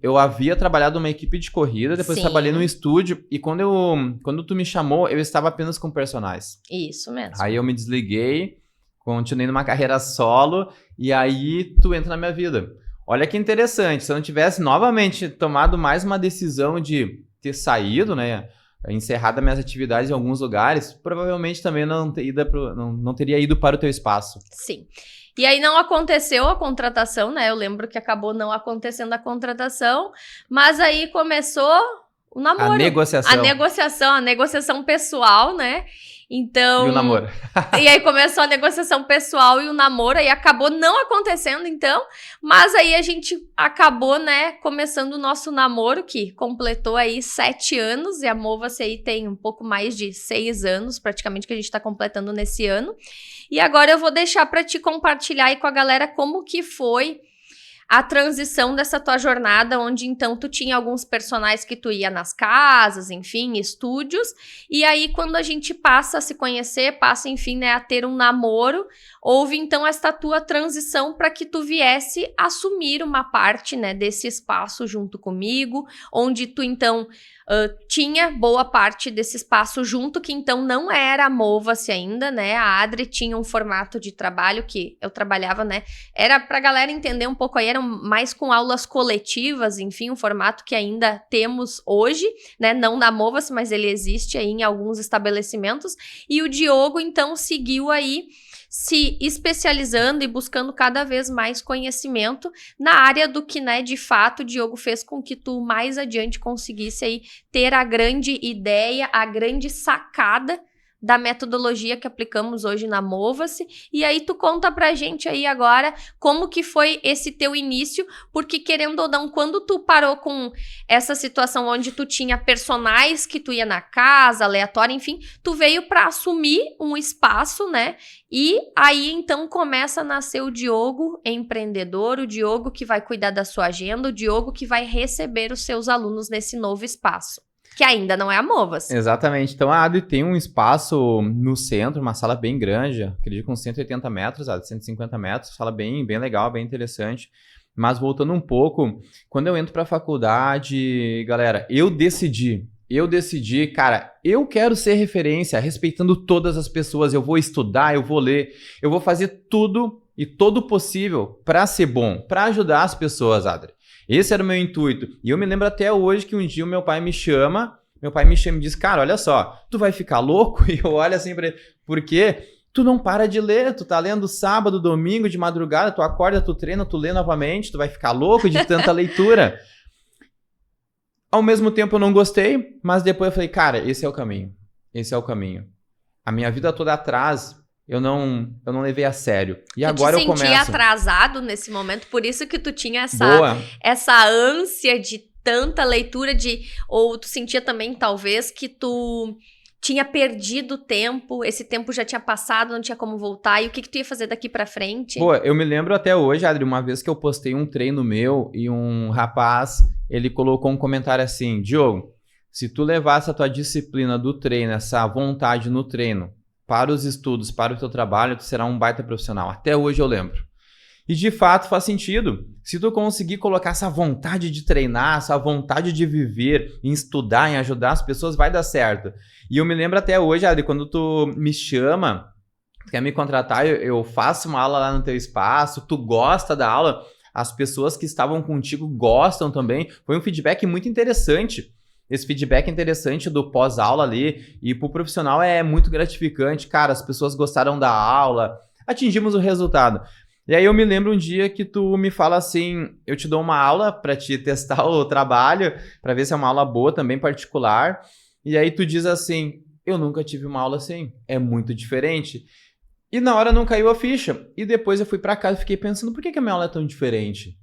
eu havia trabalhado numa equipe de corrida, depois trabalhei no estúdio, e quando tu me chamou, eu estava apenas com personagens. Isso mesmo. Aí eu me desliguei, continuei numa carreira solo, e aí tu entra na minha vida. Olha que interessante, se eu não tivesse novamente tomado mais uma decisão de ter saído, né, encerrado minhas atividades em alguns lugares, provavelmente também não teria ido para o teu espaço. Sim. E aí não aconteceu a contratação, né? Eu lembro que acabou não acontecendo a contratação, mas aí começou o namoro. A negociação pessoal, né? Então... E o namoro. E aí começou a negociação pessoal e o namoro, aí acabou não acontecendo, então. Mas aí a gente acabou, né, começando o nosso namoro, que completou aí 7 anos, e a Mova-se aí tem um pouco mais de 6 anos, praticamente, que a gente tá completando nesse ano. E agora eu vou deixar para te compartilhar aí com a galera como que foi a transição dessa tua jornada, onde então tu tinha alguns personagens que tu ia nas casas, enfim, estúdios, e aí quando a gente passa a se conhecer, passa, enfim, né, a ter um namoro, houve então esta tua transição para que tu viesse assumir uma parte, né, desse espaço junto comigo, onde tu então tinha boa parte desse espaço junto, que então não era a Mova-se ainda, né? A Adri tinha um formato de trabalho que eu trabalhava, né? Era pra galera entender um pouco aí, eram mais com aulas coletivas, enfim, um formato que ainda temos hoje, né? Não na Mova-se, mas ele existe aí em alguns estabelecimentos. E o Diogo, então, seguiu aí se especializando e buscando cada vez mais conhecimento na área do que, né, de fato, o Diogo fez com que tu mais adiante conseguisse aí ter a grande ideia, a grande sacada da metodologia que aplicamos hoje na Mova-se. E aí tu conta pra gente aí agora como que foi esse teu início, porque querendo ou não, quando tu parou com essa situação onde tu tinha personagens que tu ia na casa, aleatório, enfim, tu veio pra assumir um espaço, né? E aí então começa a nascer o Diogo empreendedor, o Diogo que vai cuidar da sua agenda, o Diogo que vai receber os seus alunos nesse novo espaço. Que ainda não é a Mova-se. Exatamente. Então a Adri tem um espaço no centro, uma sala bem grande, acredito com 180 metros, 150 metros, sala bem legal, bem interessante. Mas voltando um pouco, quando eu entro para a faculdade, galera, eu decidi, cara, eu quero ser referência, respeitando todas as pessoas, eu vou estudar, eu vou ler, eu vou fazer tudo e todo o possível para ser bom, para ajudar as pessoas, Adri. Esse era o meu intuito. E eu me lembro até hoje que um dia o meu pai me chama e diz, cara, olha só, tu vai ficar louco? E eu olho assim pra ele, por quê? Tu não para de ler, tu tá lendo sábado, domingo, de madrugada, tu acorda, tu treina, tu lê novamente, tu vai ficar louco de tanta leitura. Ao mesmo tempo eu não gostei, mas depois eu falei, cara, esse é o caminho. A minha vida toda atrás, eu não levei a sério. E tu agora eu começo. Tu te sentia atrasado nesse momento, por isso que tu tinha essa ânsia de tanta leitura, ou tu sentia também, talvez, que tu tinha perdido tempo, esse tempo já tinha passado, não tinha como voltar, e o que tu ia fazer daqui pra frente? Pô, eu me lembro até hoje, Adri, uma vez que eu postei um treino meu e um rapaz, ele colocou um comentário assim, Diogo, se tu levasse a tua disciplina do treino, essa vontade no treino, para os estudos, para o teu trabalho, tu será um baita profissional. Até hoje eu lembro. E de fato faz sentido. Se tu conseguir colocar essa vontade de treinar, essa vontade de viver, em estudar, em ajudar as pessoas, vai dar certo. E eu me lembro até hoje, Adri, quando tu me chama, quer me contratar, eu faço uma aula lá no teu espaço, tu gosta da aula, as pessoas que estavam contigo gostam também. Foi um feedback muito interessante. Esse feedback interessante do pós-aula ali, e pro profissional é muito gratificante. Cara, as pessoas gostaram da aula, atingimos o resultado. E aí eu me lembro um dia que tu me fala assim, eu te dou uma aula para te testar o trabalho, para ver se é uma aula boa também, particular. E aí tu diz assim, eu nunca tive uma aula assim, é muito diferente. E na hora não caiu a ficha. E depois eu fui para casa e fiquei pensando, por que a minha aula é tão diferente?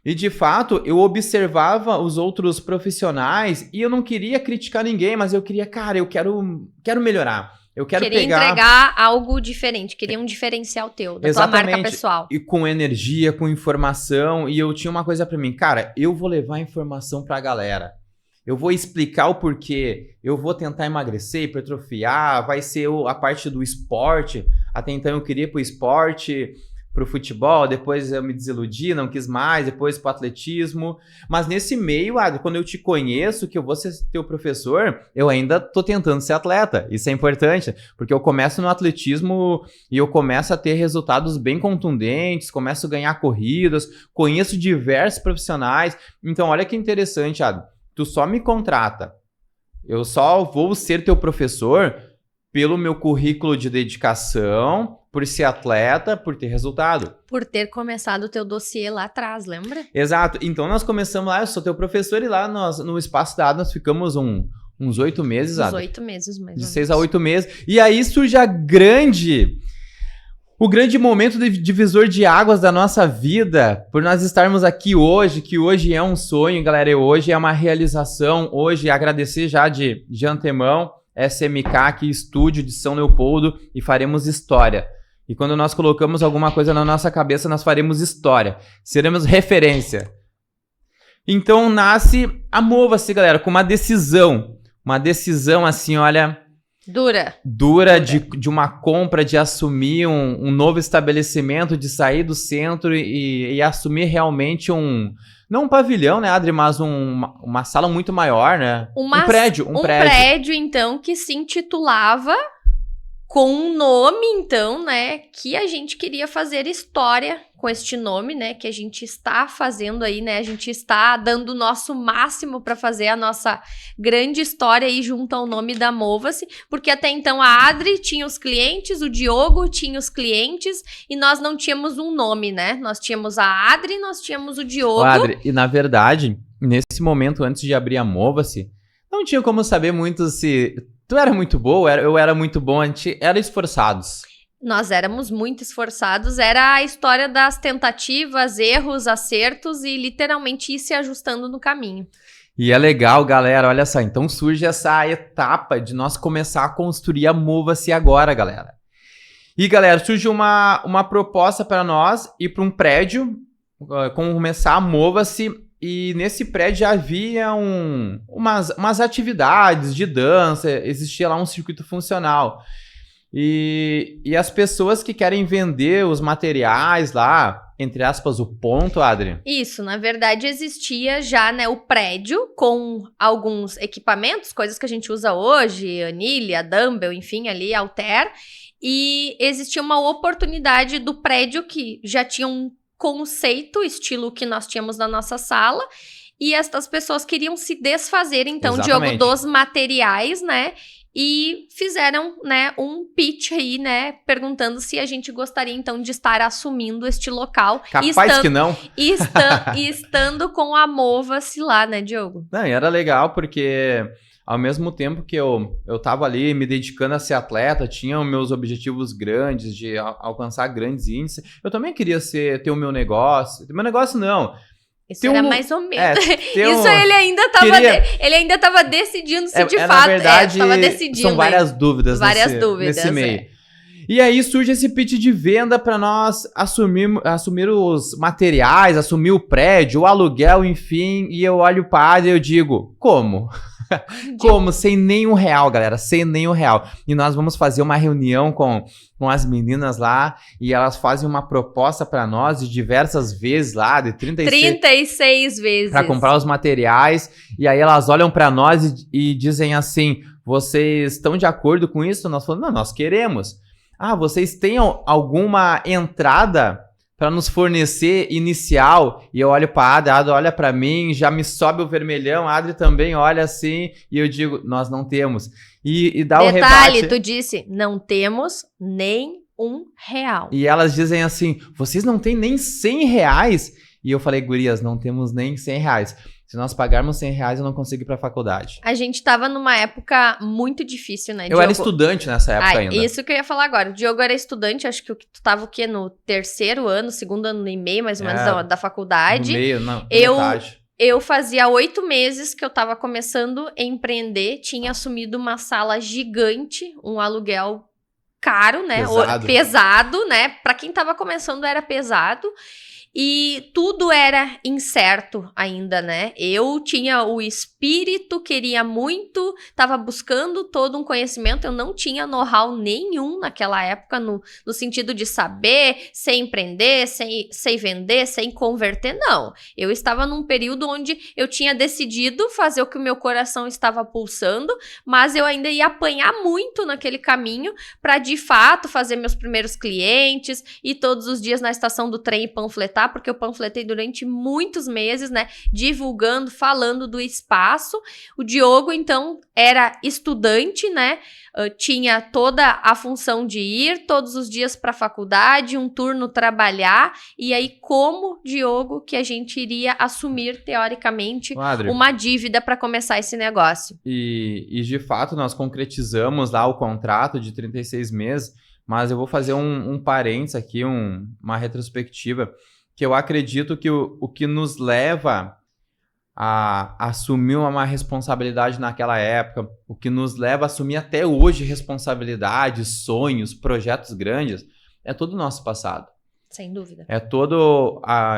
E de fato, eu observava os outros profissionais e eu não queria criticar ninguém, mas eu queria, cara, eu quero melhorar. Eu quero entregar algo diferente, queria um diferencial teu, da tua marca pessoal. E com energia, com informação, e eu tinha uma coisa pra mim, cara, eu vou levar informação pra galera. Eu vou explicar o porquê, eu vou tentar emagrecer, hipertrofiar, vai ser a parte do esporte. Até então eu queria ir pro esporte, pro futebol, depois eu me desiludi, não quis mais, depois pro atletismo. Mas nesse meio, quando eu te conheço, que eu vou ser teu professor, eu ainda tô tentando ser atleta. Isso é importante, porque eu começo no atletismo e eu começo a ter resultados bem contundentes, começo a ganhar corridas, conheço diversos profissionais. Então, olha que interessante, tu só me contrata. Eu só vou ser teu professor pelo meu currículo de dedicação, por ser atleta, por ter resultado. Por ter começado o teu dossiê lá atrás, lembra? Exato. Então nós começamos lá, eu sou teu professor, e lá no Espaço da Ada nós ficamos uns 8 meses. Uns 8 meses, mais ou menos. De 6 a 8 meses. E aí surge o grande momento de divisor de águas da nossa vida, por nós estarmos aqui hoje, que hoje é um sonho, galera, hoje é uma realização, hoje agradecer já de antemão, SMK aqui, estúdio de São Leopoldo, e faremos história. E quando nós colocamos alguma coisa na nossa cabeça, nós faremos história, seremos referência. Então nasce a Mova-se, galera, com uma decisão assim, olha... Dura de uma compra, de assumir um novo estabelecimento, de sair do centro e assumir realmente não um pavilhão, né, Adri, mas uma sala muito maior, né? Um prédio. Um prédio, então, que se intitulava com um nome, então, né, que a gente queria fazer história com este nome, né, que a gente está fazendo aí, né, a gente está dando o nosso máximo para fazer a nossa grande história aí junto ao nome da Mova-se, porque até então a Adri tinha os clientes, o Diogo tinha os clientes e nós não tínhamos um nome, né, nós tínhamos a Adri, nós tínhamos o Diogo. Adri, e na verdade, nesse momento, antes de abrir a Mova-se, não tinha como saber muito se... Tu era muito boa, eu era muito bom, a gente era esforçados. Nós éramos muito esforçados, era a história das tentativas, erros, acertos e literalmente ir se ajustando no caminho. E é legal, galera, olha só, então surge essa etapa de nós começar a construir a Mova-se agora, galera. E galera, surge uma proposta para nós ir para um prédio, começar a Mova-se. E nesse prédio já havia umas atividades de dança, existia lá um circuito funcional. E as pessoas que querem vender os materiais lá, entre aspas, o ponto, Adri? Isso, na verdade existia já, né, o prédio com alguns equipamentos, coisas que a gente usa hoje, anilha, dumbbell, enfim, ali, halter. E existia uma oportunidade do prédio que já tinha um conceito, estilo que nós tínhamos na nossa sala, e estas pessoas queriam se desfazer, então, Diogo, dos materiais, né, e fizeram, né, um pitch aí, né, perguntando se a gente gostaria, então, de estar assumindo este local. Capaz que não. E estando com a Mova-se lá, né, Diogo? Não, e era legal porque... Ao mesmo tempo que eu tava ali me dedicando a ser atleta, tinha os meus objetivos grandes de alcançar grandes índices, eu também queria ter o meu negócio. Meu negócio não. Isso era mais ou menos. Isso ele ainda tava decidindo se de fato... Na verdade, tava decidindo. São várias dúvidas nesse meio. E aí surge esse pitch de venda para nós assumir os materiais, assumir o prédio, o aluguel, enfim. E eu olho para a Adri e eu digo, como? Como? Sem nenhum real, galera, sem nenhum real. E nós vamos fazer uma reunião com as meninas lá e elas fazem uma proposta para nós de diversas vezes lá, de 36 vezes. Para comprar os materiais. E aí elas olham para nós e dizem assim, vocês estão de acordo com isso? Nós falamos, não, nós queremos. Ah, vocês têm alguma entrada para nos fornecer inicial? E eu olho para a Adri olha para mim, já me sobe o vermelhão, a Adri também olha assim, e eu digo, nós não temos. E dá o rebate. Detalhe, tu disse, não temos nem R$1. E elas dizem assim, vocês não têm nem R$100? E eu falei, gurias, não temos nem R$100. Se nós pagarmos R$100, eu não consigo ir pra faculdade. A gente tava numa época muito difícil, né, Diogo? Eu era estudante nessa época ainda. Isso que eu ia falar agora. O Diogo era estudante, acho que tu tava o quê? No terceiro ano, segundo ano e meio, mais ou menos, da faculdade. No meio, não, metade. Eu fazia 8 meses que eu tava começando a empreender, tinha assumido uma sala gigante, um aluguel caro, né? Pesado, né? Pra quem tava começando era pesado. E tudo era incerto ainda, né? Eu tinha o espírito, queria muito, estava buscando todo um conhecimento, eu não tinha know-how nenhum naquela época, no sentido de saber, sem empreender, sem vender, sem converter, não. Eu estava num período onde eu tinha decidido fazer o que o meu coração estava pulsando, mas eu ainda ia apanhar muito naquele caminho para, de fato, fazer meus primeiros clientes, e todos os dias na estação do trem panfletar, porque eu panfletei durante muitos meses, né, divulgando, falando do espaço. O Diogo, então, era estudante, né, tinha toda a função de ir todos os dias para a faculdade, um turno trabalhar, e aí como, Diogo, que a gente iria assumir, teoricamente, uma dívida para começar esse negócio. E de fato, nós concretizamos lá o contrato de 36 meses, mas eu vou fazer um parênteses aqui, uma retrospectiva, que eu acredito que o que nos leva a assumir uma responsabilidade naquela época, o que nos leva a assumir até hoje responsabilidades, sonhos, projetos grandes, é todo o nosso passado. Sem dúvida. É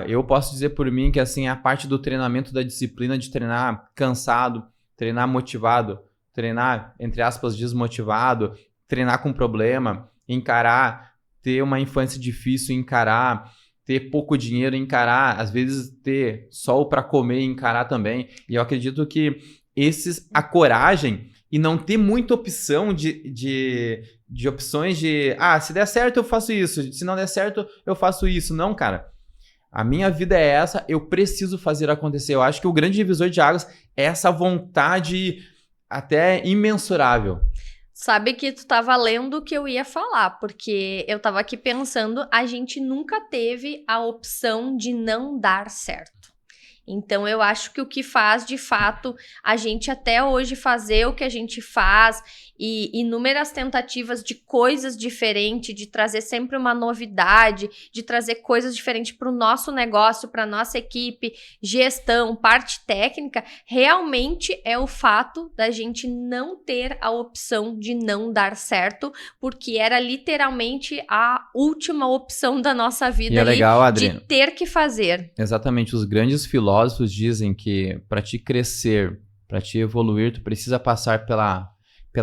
eu posso dizer por mim que assim, a parte do treinamento da disciplina de treinar cansado, treinar motivado, treinar, entre aspas, desmotivado, treinar com problema, encarar, ter uma infância difícil, encarar, ter pouco dinheiro, encarar, às vezes ter sol para comer e encarar também. E eu acredito que a coragem e não ter muita opção de opções de, se der certo eu faço isso, se não der certo eu faço isso. Não, cara. A minha vida é essa, eu preciso fazer acontecer. Eu acho que o grande divisor de águas é essa vontade até imensurável. Sabe que tu tava lendo o que eu ia falar, porque eu tava aqui pensando, a gente nunca teve a opção de não dar certo. Então, eu acho que o que faz, de fato, a gente até hoje fazer o que a gente faz e inúmeras tentativas de coisas diferentes, de trazer sempre uma novidade, de trazer coisas diferentes para o nosso negócio, para a nossa equipe, gestão, parte técnica, realmente é o fato da gente não ter a opção de não dar certo, porque era literalmente a última opção da nossa vida ali, legal, Adri, de ter que fazer. Exatamente, os grandes filósofos dizem que para te crescer, para te evoluir, tu precisa passar pela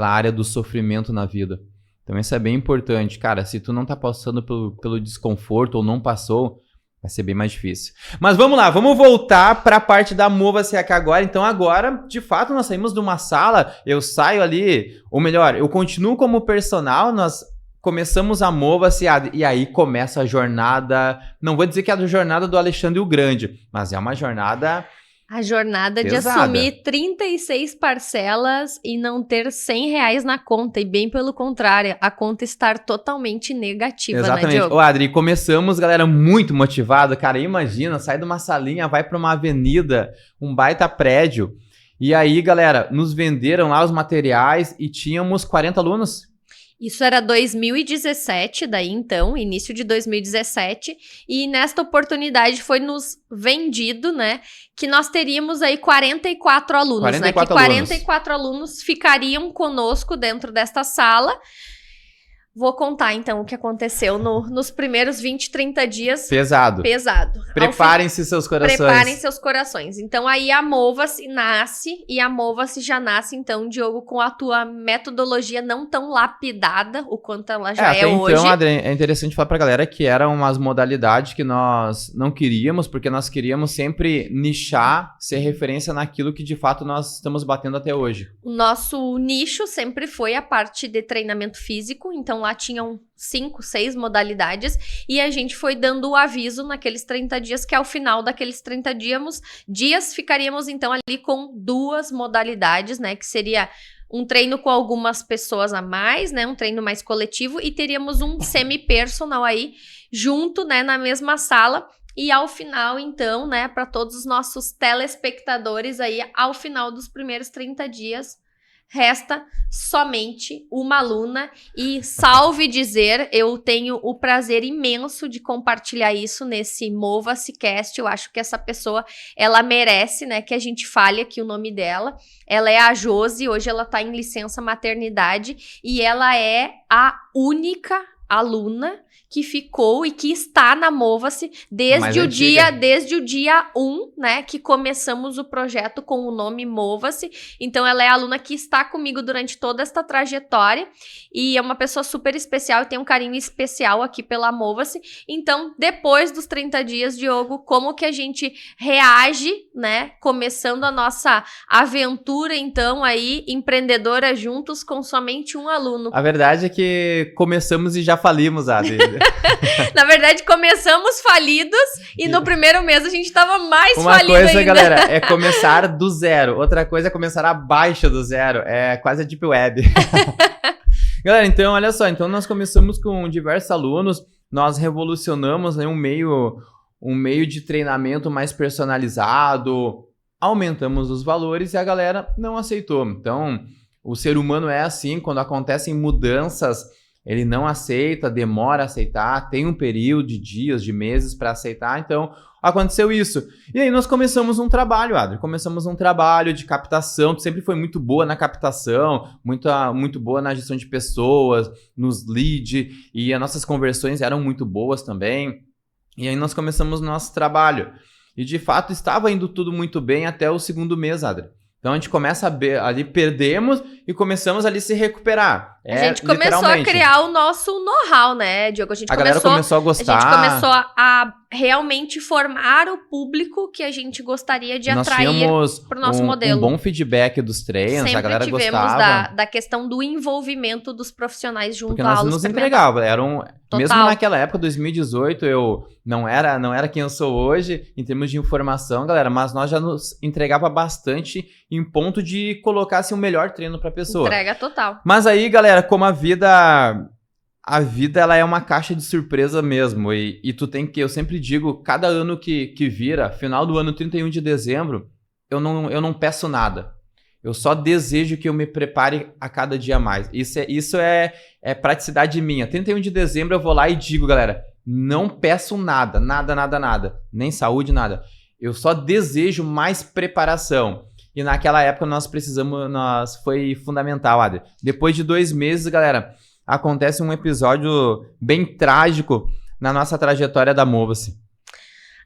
área do sofrimento na vida. Então isso é bem importante. Cara, se tu não tá passando pelo desconforto ou não passou, vai ser bem mais difícil. Mas vamos lá, vamos voltar para a parte da Mova-se aqui agora. Então agora, de fato, nós saímos de uma sala, eu saio ali, ou melhor, eu continuo como personal, nós começamos a Mova-se e aí começa a jornada, não vou dizer que é a jornada do Alexandre o Grande, mas é uma jornada... A jornada pesada. De assumir 36 parcelas e não ter R$100 na conta. E bem pelo contrário, a conta estar totalmente negativa, exatamente, né, Diogo? Ô, Adri, começamos, galera, muito motivado. Cara, imagina, sai de uma salinha, vai para uma avenida, um baita prédio. E aí, galera, nos venderam lá os materiais e tínhamos 40 alunos. Isso era 2017, daí então, início de 2017, e nesta oportunidade foi nos vendido, né, que nós teríamos aí 44 alunos, 44 né, que 44 alunos ficariam conosco dentro desta sala. Vou contar, então, o que aconteceu nos primeiros 20, 30 dias. Pesado. Preparem-se seus corações. Preparem seus corações. Então, aí a Mova-se nasce, e a Mova-se já nasce, então, Diogo, com a tua metodologia não tão lapidada, o quanto ela já é hoje. Então, Adri, é interessante falar pra galera que eram umas modalidades que nós não queríamos, porque nós queríamos sempre nichar, ser referência naquilo que, de fato, nós estamos batendo até hoje. O nosso nicho sempre foi a parte de treinamento físico, então lá tinham 5, 6 modalidades e a gente foi dando o aviso naqueles 30 dias que ao final daqueles 30 dias ficaríamos então ali com 2 modalidades, né, que seria um treino com algumas pessoas a mais, né, um treino mais coletivo e teríamos um semi-personal aí junto, né, na mesma sala. E ao final, então, né, para todos os nossos telespectadores aí, ao final dos primeiros 30 dias, resta somente uma aluna e, salve dizer, eu tenho o prazer imenso de compartilhar isso nesse Mova-se Cast. Eu acho que essa pessoa, ela merece, né, que a gente fale aqui o nome dela. Ela é a Josi, hoje ela tá em licença maternidade e ela é a única aluna que ficou e que está na Mova-se desde o dia 1, né, que começamos o projeto com o nome Mova-se. Então, ela é a aluna que está comigo durante toda esta trajetória e é uma pessoa super especial e tem um carinho especial aqui pela Mova-se. Então, depois dos 30 dias, Diogo, como que a gente reage, né, começando a nossa aventura, então, aí, empreendedora juntos com somente um aluno? A verdade é que começamos e já falimos, Adri. Na verdade, começamos falidos e no primeiro mês a gente tava mais falido ainda. Uma coisa, galera, é começar do zero. Outra coisa é começar abaixo do zero. É quase a Deep Web. Galera, então, olha só. Então, nós começamos com diversos alunos. Nós revolucionamos, né, um meio de treinamento mais personalizado. Aumentamos os valores e a galera não aceitou. Então, o ser humano é assim. Quando acontecem mudanças Ele não aceita, demora a aceitar, tem um período de dias, de meses para aceitar, então aconteceu isso. E aí nós começamos um trabalho, Adri, começamos um trabalho de captação, tu sempre foi muito boa na captação, muito boa na gestão de pessoas, nos leads, e as nossas conversões eram muito boas também. E aí nós começamos o nosso trabalho. E de fato estava indo tudo muito bem até o segundo mês, Adri. Então a gente começa ali, perdemos e começamos ali se recuperar. A gente começou a criar o nosso know-how, né, Diogo? A galera começou a gostar. A gente começou a realmente formar o público que a gente gostaria de atrair para o nosso modelo. Um bom feedback dos treinos, sempre a galera gostava. Tivemos da questão do envolvimento dos profissionais junto porque nós nos entregava, mesmo naquela época, 2018, eu não era quem eu sou hoje em termos de informação, galera, mas nós já nos entregava bastante em ponto de colocar assim, o melhor treino para a pessoa. Entrega total. Mas aí, galera, como a vida ela é uma caixa de surpresa mesmo, e tu tem que, eu sempre digo, cada ano que vira, final do ano 31 de dezembro, eu não peço nada. Eu só desejo que eu me prepare a cada dia mais. Isso é praticidade minha. 31 de dezembro eu vou lá e digo, galera, não peço nada. Nem saúde, nada. Eu só desejo mais preparação. E naquela época foi fundamental, Adri. Depois de 2 meses, galera, acontece um episódio bem trágico na nossa trajetória da Mova-se.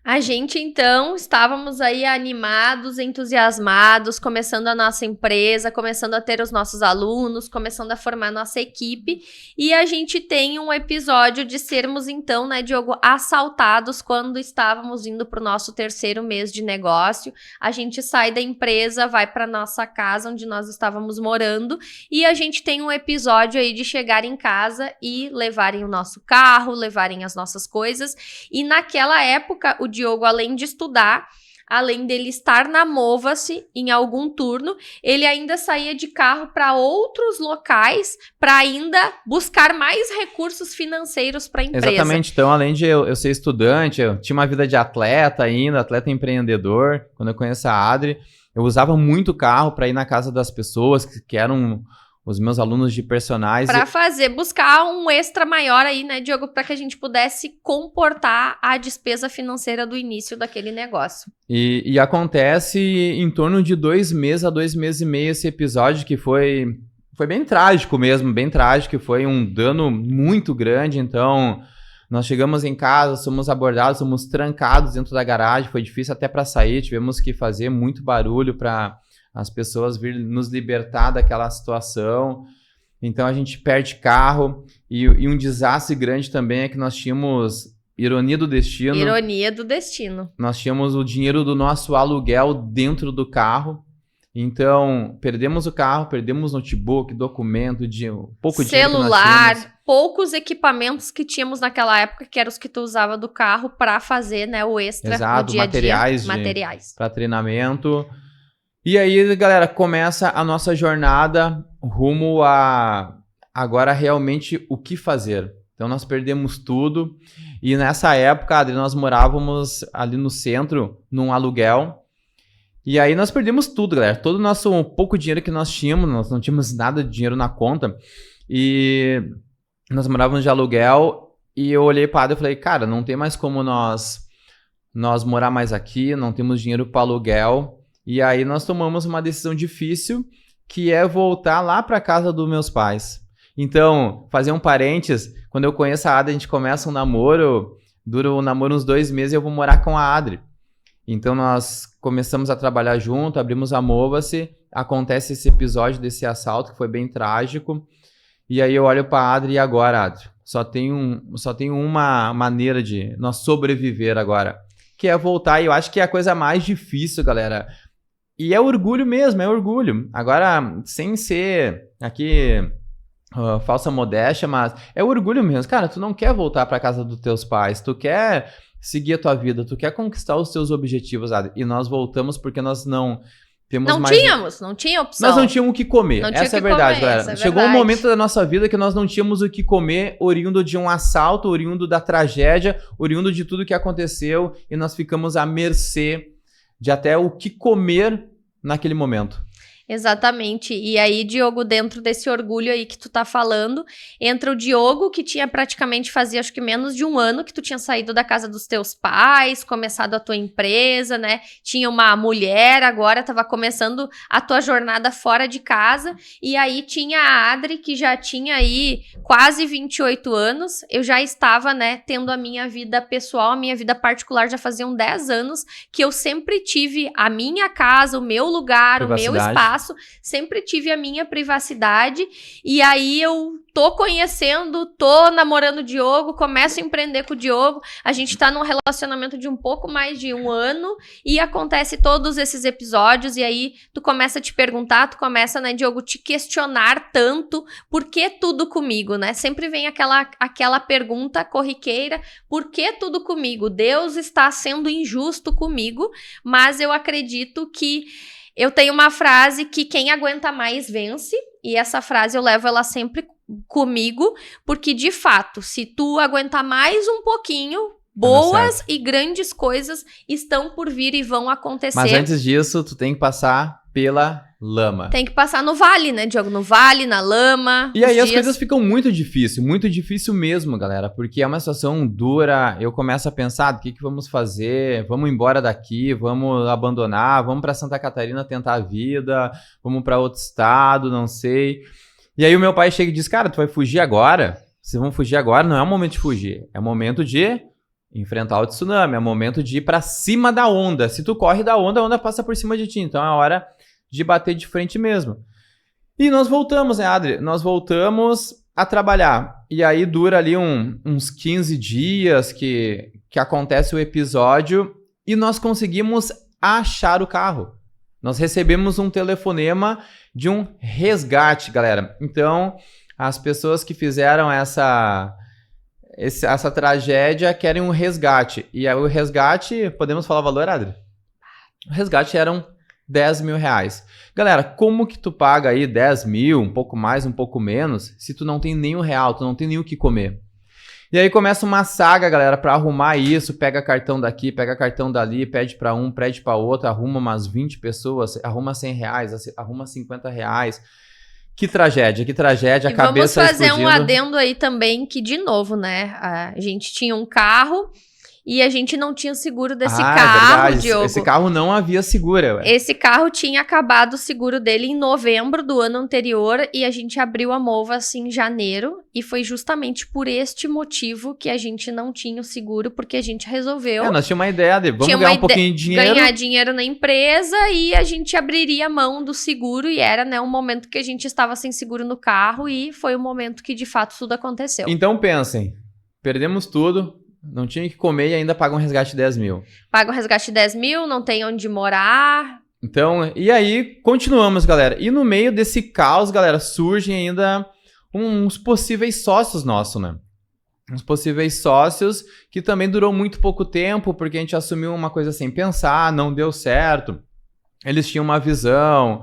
A gente, então, estávamos aí animados, entusiasmados, começando a nossa empresa, começando a ter os nossos alunos, começando a formar nossa equipe. E a gente tem um episódio de sermos, então, né, Diogo, assaltados quando estávamos indo para o nosso 3º mês de negócio. A gente sai da empresa, vai para nossa casa, onde nós estávamos morando, e a gente tem um episódio aí de chegar em casa e levarem o nosso carro, levarem as nossas coisas. E naquela época, o Diogo, além de estudar, além dele estar na Mova-se em algum turno, ele ainda saía de carro para outros locais para ainda buscar mais recursos financeiros para a empresa. Exatamente. Então, além de eu ser estudante, eu tinha uma vida de atleta ainda, atleta empreendedor. Quando eu conheço a Adri, eu usava muito carro para ir na casa das pessoas que eram os meus alunos de personagens. Para buscar um extra maior aí, né, Diogo, para que a gente pudesse comportar a despesa financeira do início daquele negócio. E acontece em torno de 2 meses a 2 meses e meio esse episódio, que foi bem trágico mesmo, bem trágico, foi um dano muito grande. Então, nós chegamos em casa, somos abordados, somos trancados dentro da garagem, foi difícil até para sair, tivemos que fazer muito barulho para as pessoas vir nos libertar daquela situação. Então a gente perde carro e um desastre grande também é que nós tínhamos ironia do destino. Ironia do destino. Nós tínhamos o dinheiro do nosso aluguel dentro do carro. Então perdemos o carro, perdemos notebook, documento, pouco dinheiro que nós tínhamos. Poucos equipamentos que tínhamos naquela época, que eram os que tu usava do carro para fazer, né, o extra. Exato, no dia a dia. Materiais para treinamento. E aí, galera, começa a nossa jornada rumo a agora realmente o que fazer. Então, nós perdemos tudo. E nessa época, Adri, nós morávamos ali no centro, num aluguel. E aí, nós perdemos tudo, galera. Todo o nosso pouco dinheiro que nós tínhamos, nós não tínhamos nada de dinheiro na conta. E nós morávamos de aluguel. E eu olhei para a Adri e falei, cara, não tem mais como nós morar mais aqui, não temos dinheiro para aluguel. E aí nós tomamos uma decisão difícil, que é voltar lá para casa dos meus pais. Então, fazer um parênteses, quando eu conheço a Adri, a gente começa um namoro, dura o namoro uns 2 meses e eu vou morar com a Adri. Então nós começamos a trabalhar junto, abrimos a Mova-se, acontece esse episódio desse assalto que foi bem trágico. E aí eu olho para a Adri e agora, Adri, só tem uma maneira de nós sobreviver agora, que é voltar. E eu acho que é a coisa mais difícil, galera. E é orgulho mesmo, é orgulho. Agora, sem ser aqui falsa modéstia, mas é orgulho mesmo. Cara, tu não quer voltar para casa dos teus pais, tu quer seguir a tua vida, tu quer conquistar os teus objetivos, Adri. E nós voltamos porque nós não temos não mais... Não tinha opção. Nós não tínhamos o que comer. Essa é a verdade, galera. Chegou um momento da nossa vida que nós não tínhamos o que comer, oriundo de um assalto, oriundo da tragédia, oriundo de tudo que aconteceu, e nós ficamos à mercê de até o que comer naquele momento. Exatamente. E aí, Diogo, dentro desse orgulho aí que tu tá falando, entra o Diogo, que tinha praticamente, fazia acho que menos de um ano que tu tinha saído da casa dos teus pais, começado a tua empresa, né? Tinha uma mulher, agora tava começando a tua jornada fora de casa. E aí tinha a Adri, que já tinha aí quase 28 anos. Eu já estava, né, tendo a minha vida pessoal, a minha vida particular, já faziam 10 anos que eu sempre tive a minha casa, o meu lugar, o meu espaço. Sempre tive a minha privacidade, e aí eu tô conhecendo, tô namorando o Diogo, começo a empreender com o Diogo, a gente tá num relacionamento de um pouco mais de um ano, e acontece todos esses episódios, e aí tu começa a te perguntar, tu começa, né, Diogo, te questionar tanto, por que tudo comigo, né? Sempre vem aquela pergunta corriqueira, por que tudo comigo? Deus está sendo injusto comigo, mas eu acredito que eu tenho uma frase que quem aguenta mais vence, e essa frase eu levo ela sempre comigo, porque de fato, se tu aguentar mais um pouquinho, boas e grandes coisas estão por vir e vão acontecer. Mas antes disso, tu tem que passar pela lama. Tem que passar no vale, né, Diogo? No vale, na lama. E aí as coisas ficam muito difícil mesmo, galera, porque é uma situação dura. Eu começo a pensar, o que vamos fazer? Vamos embora daqui, vamos abandonar, vamos para Santa Catarina tentar a vida, vamos para outro estado, não sei. E aí o meu pai chega e diz, cara, tu vai fugir agora? Vocês vão fugir agora? Não é o momento de fugir, é o momento de enfrentar o tsunami, é o momento de ir para cima da onda. Se tu corre da onda, a onda passa por cima de ti, então é a hora de bater de frente mesmo. E nós voltamos, né, Adri? Nós voltamos a trabalhar. E aí dura ali uns 15 dias que acontece o episódio e nós conseguimos achar o carro. Nós recebemos um telefonema de um resgate, galera. Então, as pessoas que fizeram essa tragédia querem um resgate. E aí o resgate, podemos falar o valor, Adri? O resgate eram 10 mil reais. Galera, como que tu paga aí 10 mil, um pouco mais, um pouco menos, se tu não tem nenhum real, tu não tem nem o que comer? E aí começa uma saga, galera, pra arrumar isso, pega cartão daqui, pega cartão dali, pede pra um, pede pra outro, arruma umas 20 pessoas, arruma 100 reais, arruma 50 reais. Que tragédia, a e cabeça vamos fazer explodindo. Um adendo aí também, que de novo, né, a gente tinha um carro e a gente não tinha o seguro desse carro, verdade. Diogo. Esse carro não havia seguro. Esse carro tinha acabado o seguro dele em novembro do ano anterior e a gente abriu a Mova assim em janeiro, e foi justamente por este motivo que a gente não tinha o seguro, porque a gente resolveu... nós tínhamos uma ideia de vamos ganhar um pouquinho de dinheiro. Ganhar dinheiro na empresa e a gente abriria a mão do seguro, e era, né, um momento que a gente estava sem seguro no carro, e foi o momento que de fato tudo aconteceu. Então pensem, perdemos tudo, não tinha que comer e ainda paga um resgate de 10 mil. Paga um resgate de 10 mil, não tem onde morar. Então, e aí continuamos, galera. E no meio desse caos, galera, surgem ainda uns possíveis sócios nossos, né? Uns possíveis sócios que também durou muito pouco tempo, porque a gente assumiu uma coisa sem pensar, não deu certo. Eles tinham uma visão...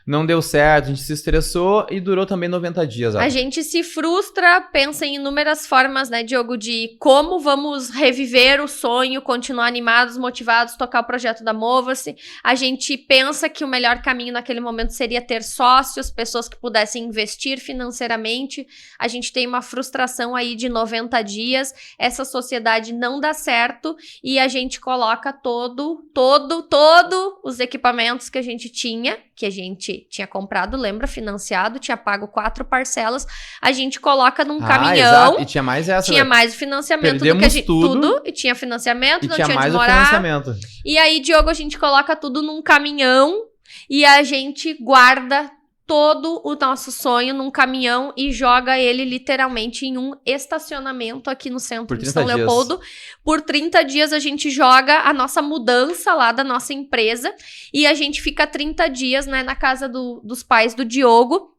Não deu certo, a gente se estressou e durou também 90 dias. A gente se frustra, pensa em inúmeras formas, né, Diogo, de como vamos reviver o sonho, continuar animados, motivados, tocar o projeto da Mova-se. A gente pensa que o melhor caminho naquele momento seria ter sócios, pessoas que pudessem investir financeiramente. A gente tem uma frustração aí de 90 dias, essa sociedade não dá certo e a gente coloca todo os equipamentos que a gente tinha comprado, lembra? Financiado, tinha pago 4 parcelas. A gente coloca num caminhão. Exato. E tinha mais essa. Tinha mais o financiamento do que a gente. Tudo. E tinha financiamento, não tinha mais onde morar. O financiamento. E aí, Diogo, a gente coloca tudo num caminhão e a gente guarda todo o nosso sonho num caminhão e joga ele literalmente em um estacionamento aqui no centro de São Leopoldo. Por 30 dias a gente joga a nossa mudança lá da nossa empresa e a gente fica 30 dias, né, na casa dos pais do Diogo,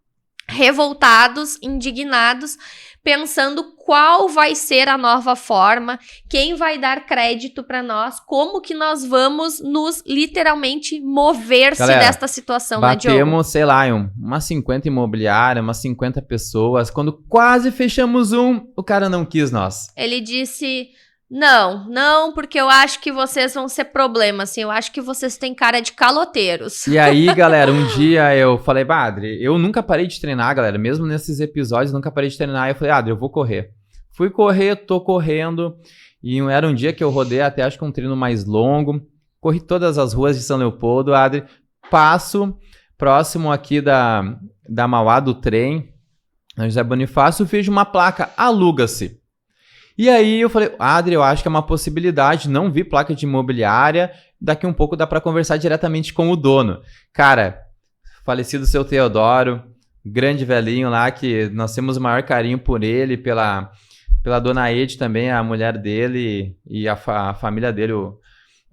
revoltados, indignados, pensando qual vai ser a nova forma, quem vai dar crédito para nós, como que nós vamos nos literalmente mover-se desta situação, né, Diogo? Batemos, sei lá, umas 50 imobiliárias, umas 50 pessoas. Quando quase fechamos o cara não quis nós. Ele disse, Não, porque eu acho que vocês vão ser problema, assim, eu acho que vocês têm cara de caloteiros. E aí, galera, um dia eu falei, Adri, eu nunca parei de treinar, galera, mesmo nesses episódios, nunca parei de treinar. Eu falei, Adri, eu vou correr. Fui correr, tô correndo, e era um dia que eu rodei até, acho que um treino mais longo, corri todas as ruas de São Leopoldo, Adri, passo próximo aqui da Mauá, do trem, na José Bonifácio, vejo uma placa, aluga-se. E aí eu falei, Adri, eu acho que é uma possibilidade, não vi placa de imobiliária, daqui um pouco dá para conversar diretamente com o dono. Cara, falecido seu Teodoro, grande velhinho lá, que nós temos o maior carinho por ele, pela dona Ede também, a mulher dele e a família dele,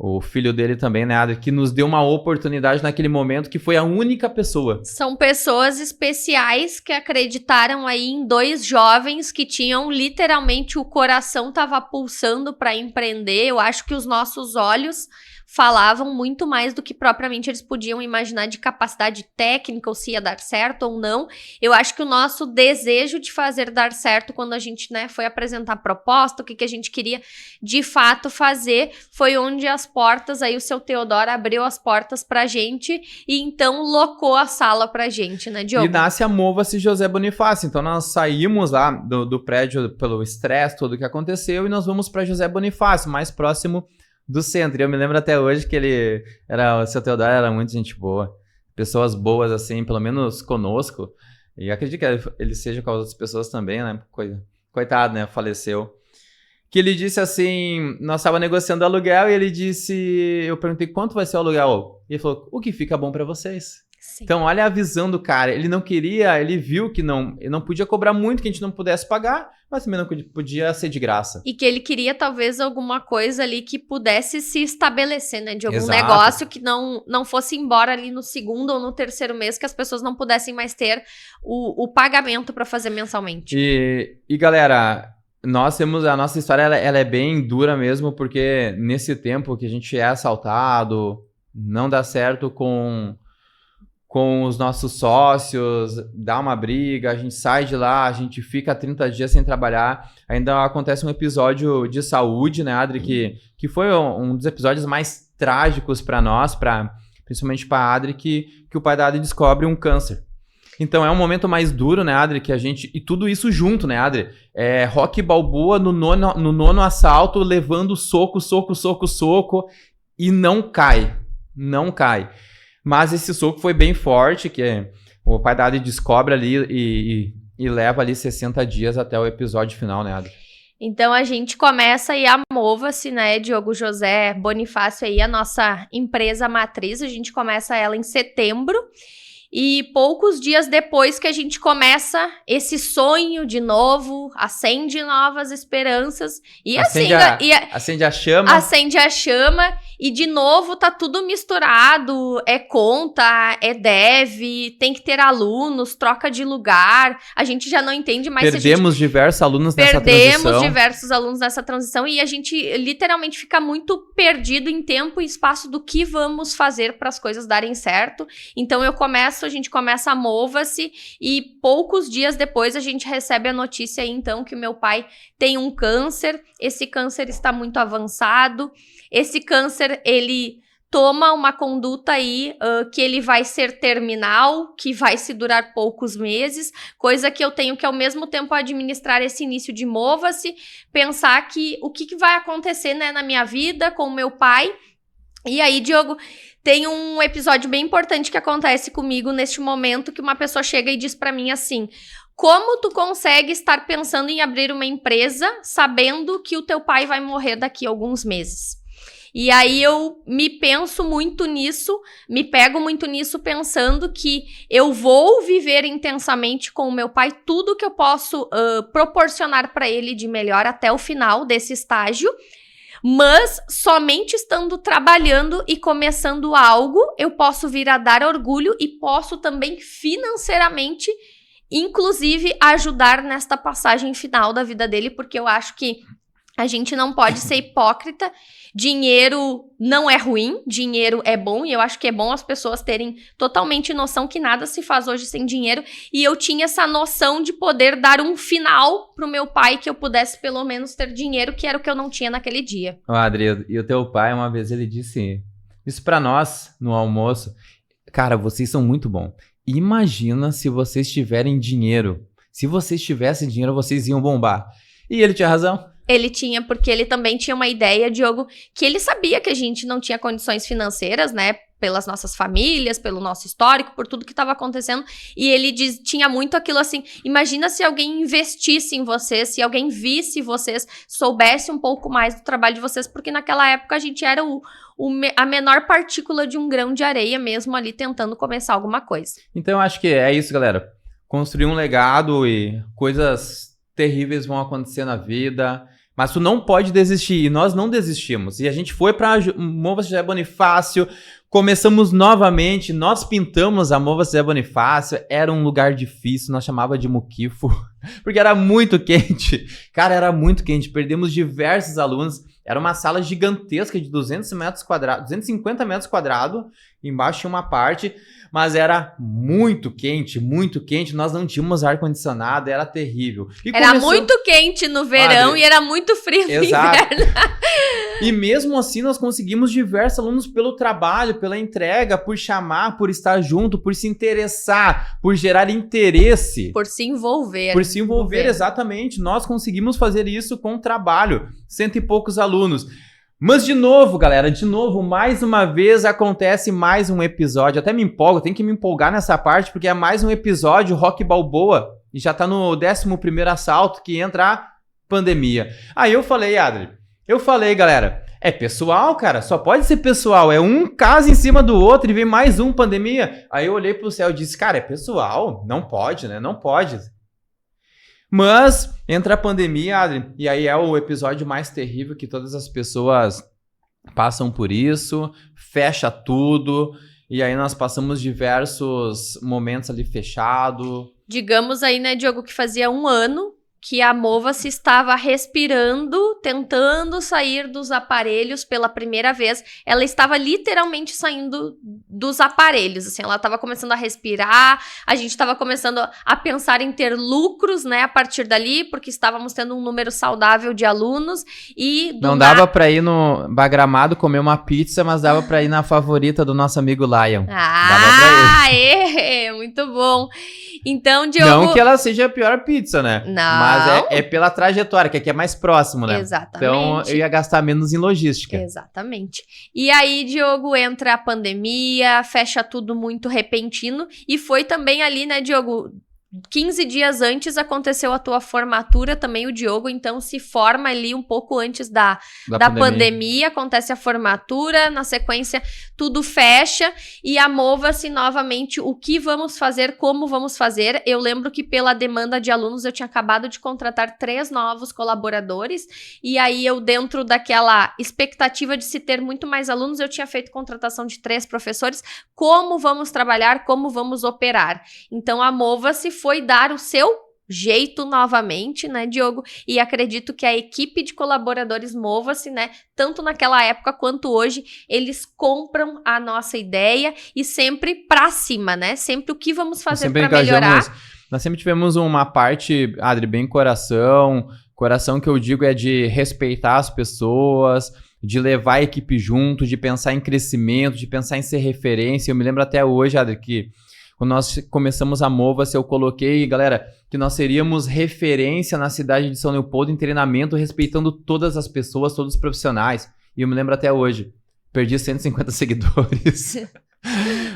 o filho dele também, né, Adri, que nos deu uma oportunidade naquele momento, que foi a única pessoa. São pessoas especiais que acreditaram aí em 2 jovens que tinham literalmente o coração tava pulsando para empreender. Eu acho que os nossos olhos falavam muito mais do que propriamente eles podiam imaginar de capacidade técnica, ou se ia dar certo ou não. Eu acho que o nosso desejo de fazer dar certo, quando a gente, né, foi apresentar a proposta, o que a gente queria de fato fazer, foi onde as portas, aí o seu Teodoro abriu as portas pra gente e então locou a sala pra gente, né, Diogo? E nasce a Mova-se José Bonifácio. Então nós saímos lá do prédio pelo estresse, tudo que aconteceu, e nós vamos para José Bonifácio, mais próximo do centro. E eu me lembro até hoje que o seu Teodoro era muito gente boa. Pessoas boas, assim, pelo menos conosco. E acredito que ele seja com as outras pessoas também, né? Coitado, né? Faleceu. Que ele disse assim, nós estávamos negociando aluguel e ele disse, eu perguntei quanto vai ser o aluguel? E ele falou, o que fica bom para vocês. Sim. Então, olha a visão do cara. Ele não queria, ele viu que ele não podia cobrar muito, que a gente não pudesse pagar, mas também não podia ser de graça. E que ele queria talvez alguma coisa ali que pudesse se estabelecer, né? De algum Exato. negócio que não fosse embora ali no 2º ou no 3º mês, que as pessoas não pudessem mais ter o pagamento para fazer mensalmente. E galera, nós temos a nossa história, ela é bem dura mesmo, porque nesse tempo que a gente é assaltado, não dá certo com os nossos sócios, dá uma briga, a gente sai de lá, a gente fica 30 dias sem trabalhar, ainda acontece um episódio de saúde, né, Adri, que foi um dos episódios mais trágicos para nós, principalmente para a Adri, que o pai da Adri descobre um câncer. Então é um momento mais duro, né, Adri, que a gente... E tudo isso junto, né, Adri? Rocky Balboa no nono assalto, levando soco, e não cai. Mas esse soco foi bem forte, que o pai da Adri descobre ali e leva ali 60 dias até o episódio final, né, Adri? Então a gente começa aí a Mova-se, né, Diogo José Bonifácio aí, a nossa empresa matriz, a gente começa ela em setembro. E poucos dias depois que a gente começa esse sonho de novo, acende novas esperanças e acende a chama. Acende a chama e de novo tá tudo misturado, é conta, é dev, tem que ter alunos, troca de lugar, a gente já não entende mais Perdemos diversos alunos nessa transição. Perdemos diversos alunos nessa transição e a gente literalmente fica muito perdido em tempo e espaço do que vamos fazer para as coisas darem certo. Então a gente começa a Mova-se e poucos dias depois a gente recebe a notícia aí, então, que o meu pai tem um câncer, esse câncer está muito avançado, esse câncer, ele toma uma conduta aí que ele vai ser terminal, que vai se durar poucos meses, coisa que eu tenho que ao mesmo tempo administrar esse início de Mova-se, pensar que o que vai acontecer, né, na minha vida com o meu pai. E aí, Diogo, tem um episódio bem importante que acontece comigo neste momento, que uma pessoa chega e diz pra mim assim: como tu consegue estar pensando em abrir uma empresa sabendo que o teu pai vai morrer daqui a alguns meses? E aí eu me pego muito nisso, pensando que eu vou viver intensamente com o meu pai tudo que eu posso proporcionar pra ele de melhor até o final desse estágio. Mas somente estando trabalhando e começando algo, eu posso vir a dar orgulho e posso também financeiramente, inclusive, ajudar nesta passagem final da vida dele, porque eu acho que A gente não pode ser hipócrita. Dinheiro não é ruim, dinheiro é bom, e eu acho que é bom as pessoas terem totalmente noção que nada se faz hoje sem dinheiro, e eu tinha essa noção de poder dar um final pro meu pai, que eu pudesse pelo menos ter dinheiro, que era o que eu não tinha naquele dia. Ô, Adri, e o teu pai, uma vez ele disse isso pra nós, no almoço: cara, vocês são muito bons. Imagina se vocês tiverem dinheiro. Se vocês tivessem dinheiro, vocês iam bombar. E ele tinha razão. Ele tinha, porque ele também tinha uma ideia, Diogo, que ele sabia que a gente não tinha condições financeiras, né? Pelas nossas famílias, pelo nosso histórico, por tudo que estava acontecendo. E ele tinha muito aquilo assim, imagina se alguém investisse em vocês, se alguém visse vocês, soubesse um pouco mais do trabalho de vocês, porque naquela época a gente era a menor partícula de um grão de areia mesmo ali, tentando começar alguma coisa. Então eu acho que é isso, galera. Construir um legado e coisas terríveis vão acontecer na vida, mas tu não pode desistir, e nós não desistimos. E a gente foi para Mova José Bonifácio, começamos novamente, nós pintamos a Mova José Bonifácio, era um lugar difícil, nós chamava de muquifo, porque era muito quente. Cara, era muito quente, perdemos diversos alunos, era uma sala gigantesca de 200 metros quadrados, 250 metros quadrados, embaixo tinha uma parte, mas era muito quente, nós não tínhamos ar-condicionado, era terrível. E era muito quente no verão, Adri, e era muito frio no inverno. E mesmo assim nós conseguimos diversos alunos pelo trabalho, pela entrega, por chamar, por estar junto, por se interessar, por gerar interesse. Por se envolver. Por se envolver, exatamente. Nós conseguimos fazer isso com o trabalho. 100 e poucos alunos. Mas de novo, galera, mais uma vez acontece mais um episódio. Até me empolgo, tenho que me empolgar nessa parte, porque é mais um episódio Rock Balboa. E já tá no 11º assalto que entra a pandemia. Aí eu falei, Adri, galera, é pessoal, cara, só pode ser pessoal. É um caso em cima do outro e vem mais um pandemia. Aí eu olhei pro céu e disse, cara, é pessoal? Não pode, né? Não pode. Mas entra a pandemia, Adri, e aí é o episódio mais terrível que todas as pessoas passam por isso, fecha tudo, e aí nós passamos diversos momentos ali fechado. Digamos aí, né, Diogo, que fazia 1 ano que a Mova se estava respirando, tentando sair dos aparelhos pela primeira vez. Ela estava literalmente saindo dos aparelhos, assim, ela estava começando a respirar, a gente estava começando a pensar em ter lucros, né, a partir dali, porque estávamos tendo um número saudável de alunos e... Não dava pra ir no Bagramado comer uma pizza, mas dava pra ir na favorita do nosso amigo Lion. Muito bom. Então, Diogo... Não que ela seja a pior pizza, né? Não. Mas é pela trajetória, que aqui é mais próximo, né? Exatamente. Então, eu ia gastar menos em logística. Exatamente. E aí, Diogo, entra a pandemia, fecha tudo muito repentino. E foi também ali, né, Diogo... 15 dias antes aconteceu a tua formatura também, o Diogo, então se forma ali um pouco antes da pandemia, acontece a formatura, na sequência tudo fecha e a Mova-se novamente, o que vamos fazer, como vamos fazer. Eu lembro que pela demanda de alunos eu tinha acabado de contratar 3 novos colaboradores e aí eu, dentro daquela expectativa de se ter muito mais alunos, eu tinha feito contratação de 3 professores. Como vamos trabalhar, como vamos operar? Então a Mova-se foi dar o seu jeito novamente, né, Diogo? E acredito que a equipe de colaboradores Mova-se, né, tanto naquela época quanto hoje, eles compram a nossa ideia e sempre pra cima, né? Sempre o que vamos fazer para melhorar. Nós sempre tivemos uma parte, Adri, bem coração que eu digo é de respeitar as pessoas, de levar a equipe junto, de pensar em crescimento, de pensar em ser referência. Eu me lembro até hoje, Adri, que quando nós começamos a Mova-se, eu coloquei, galera, que nós seríamos referência na cidade de São Leopoldo em treinamento, respeitando todas as pessoas, todos os profissionais. E eu me lembro até hoje, perdi 150 seguidores.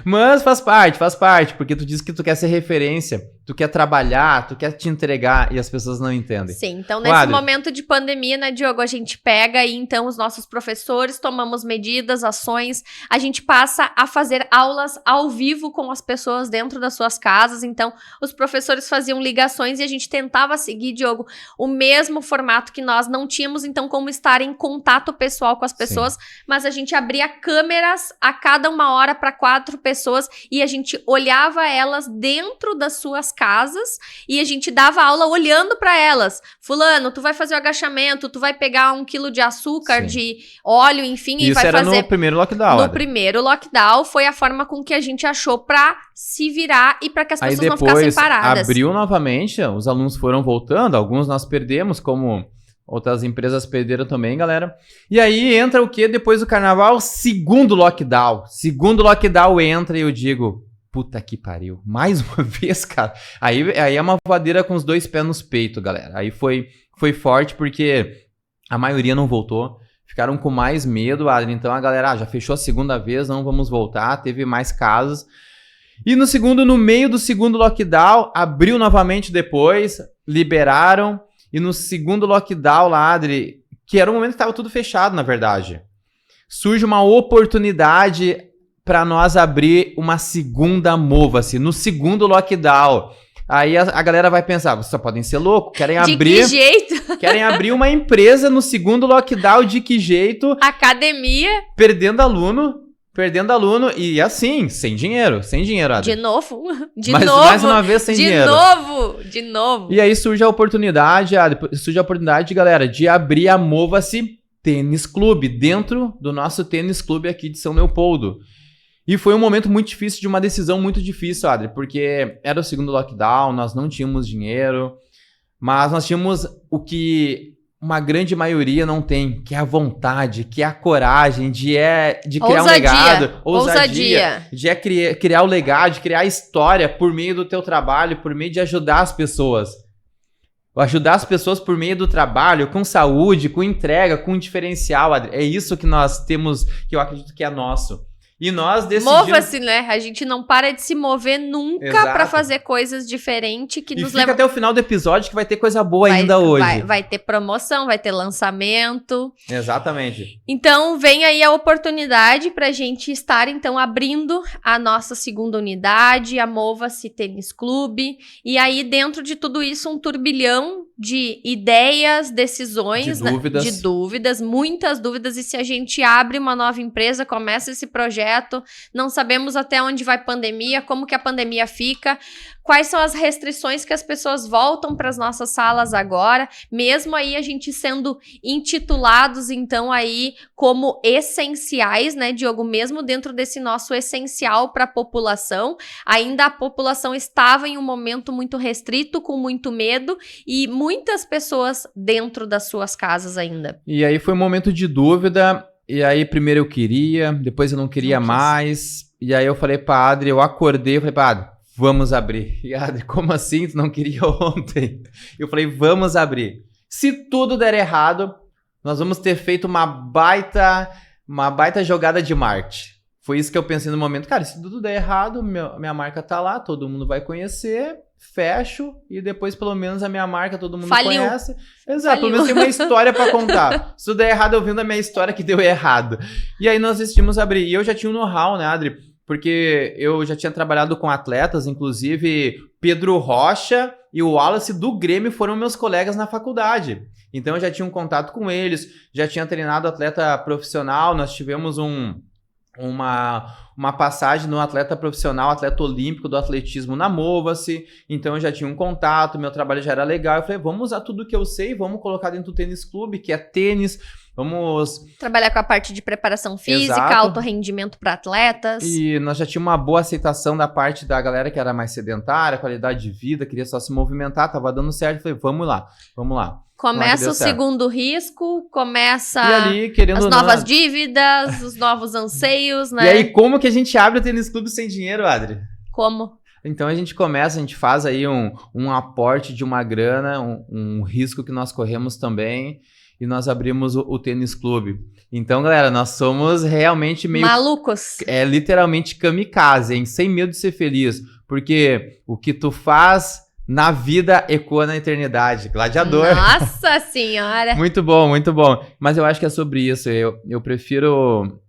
Mas faz parte, porque tu diz que tu quer ser referência, tu quer trabalhar, tu quer te entregar e as pessoas não entendem. Sim, então nesse momento de pandemia, né, Diogo, a gente pega aí então os nossos professores, tomamos medidas, ações, a gente passa a fazer aulas ao vivo com as pessoas dentro das suas casas, então os professores faziam ligações e a gente tentava seguir, Diogo, o mesmo formato que nós não tínhamos, então, como estar em contato pessoal com as pessoas, sim, mas a gente abria câmeras a cada 1 hora para 4 pessoas e a gente olhava elas dentro das suas casas e a gente dava aula olhando para elas. Fulano, tu vai fazer o agachamento, tu vai pegar 1 quilo de açúcar, Sim. de óleo, enfim, e Isso vai era fazer... no primeiro lockdown. No Adri. primeiro lockdown foi a forma com que a gente achou pra se virar e pra que as Aí pessoas não ficassem depois paradas. abriu novamente, os alunos foram voltando, alguns nós perdemos, como outras empresas perderam também, galera. E aí entra o que depois do carnaval? Segundo lockdown. Segundo lockdown entra e eu digo, puta que pariu, mais uma vez, cara. Aí é uma voadeira com os 2 pés nos peitos, galera. Aí foi forte porque a maioria não voltou. Ficaram com mais medo, Adri. Então a galera já fechou a segunda vez, não vamos voltar. Teve mais casos. E no meio do segundo lockdown, abriu novamente depois, liberaram. E no segundo lockdown lá, Adri, que era um momento que estava tudo fechado, na verdade, surge uma oportunidade para nós abrir uma segunda Mova-se no segundo lockdown. Aí a galera vai pensar, vocês só podem ser loucos, querem abrir... De que jeito? Querem abrir uma empresa no segundo lockdown, de que jeito? Academia. Perdendo aluno e assim, sem dinheiro, Adri. De novo. Mais uma vez sem dinheiro. De novo. E aí surge a oportunidade, galera, de abrir a Mova-se Tênis Clube, dentro do nosso tênis clube aqui de São Leopoldo. E foi um momento muito difícil, de uma decisão muito difícil, Adri, porque era o segundo lockdown, nós não tínhamos dinheiro, mas nós tínhamos o que uma grande maioria não tem, que é a vontade, que é a coragem de criar um legado, ousadia, de criar o legado, de criar a história por meio do teu trabalho, por meio de ajudar as pessoas. Ajudar as pessoas por meio do trabalho, com saúde, com entrega, com diferencial, Adri. É isso que nós temos, que eu acredito que é nosso. E nós decidimos... Mova-se, né? A gente não para de se mover nunca pra fazer coisas diferentes que nos levam... até o final do episódio que vai ter coisa boa ainda hoje. Vai ter promoção, vai ter lançamento. Exatamente. Então, vem aí a oportunidade pra gente estar, então, abrindo a nossa segunda unidade, a Mova-se Tênis Clube. E aí, dentro de tudo isso, um turbilhão de ideias, decisões, de dúvidas, muitas dúvidas. E se a gente abre uma nova empresa, começa esse projeto, não sabemos até onde vai a pandemia, como que a pandemia fica, quais são as restrições que as pessoas voltam para as nossas salas agora, mesmo aí a gente sendo intitulados, então, aí como essenciais, né, Diogo? Mesmo dentro desse nosso essencial para a população, ainda a população estava em um momento muito restrito, com muito medo, e muitas pessoas dentro das suas casas ainda. E aí foi um momento de dúvida. E aí, primeiro eu queria, depois eu não queria mais. E aí eu falei pra Adri, eu acordei, eu falei pra Adri, vamos abrir. E Adri, como assim? Tu não queria ontem? Eu falei, vamos abrir. Se tudo der errado, nós vamos ter feito uma baita jogada de marketing. Foi isso que eu pensei no momento. Cara, se tudo der errado, minha marca tá lá, todo mundo vai conhecer, fecho, e depois pelo menos a minha marca todo mundo conhece. Exato, pelo menos tem uma história pra contar. Se tudo der errado, eu vendo a minha história que deu errado. E aí nós decidimos abrir. E eu já tinha um know-how, né, Adri? Porque eu já tinha trabalhado com atletas, inclusive Pedro Rocha e o Wallace do Grêmio foram meus colegas na faculdade. Então eu já tinha um contato com eles, já tinha treinado atleta profissional, nós tivemos uma passagem no atleta profissional, atleta olímpico do atletismo na Mova-se, então eu já tinha um contato, meu trabalho já era legal, eu falei, vamos usar tudo que eu sei, vamos colocar dentro do tênis clube, que é tênis, vamos... trabalhar com a parte de preparação física, alto rendimento para atletas. E nós já tínhamos uma boa aceitação da parte da galera que era mais sedentária, qualidade de vida, queria só se movimentar, tava dando certo, eu falei, vamos lá. Começa o segundo risco, começa ali, as novas dívidas, os novos anseios, né? E aí, como que a gente abre o tênis clube sem dinheiro, Adri? Como? Então a gente faz aí um aporte de uma grana, um risco que nós corremos também, e nós abrimos o tênis clube. Então, galera, nós somos realmente meio... malucos. É literalmente kamikaze, hein? Sem medo de ser feliz. Porque o que tu faz... na vida ecoa na eternidade. Gladiador. Nossa senhora! Muito bom, muito bom. Mas eu acho que é sobre isso. Eu prefiro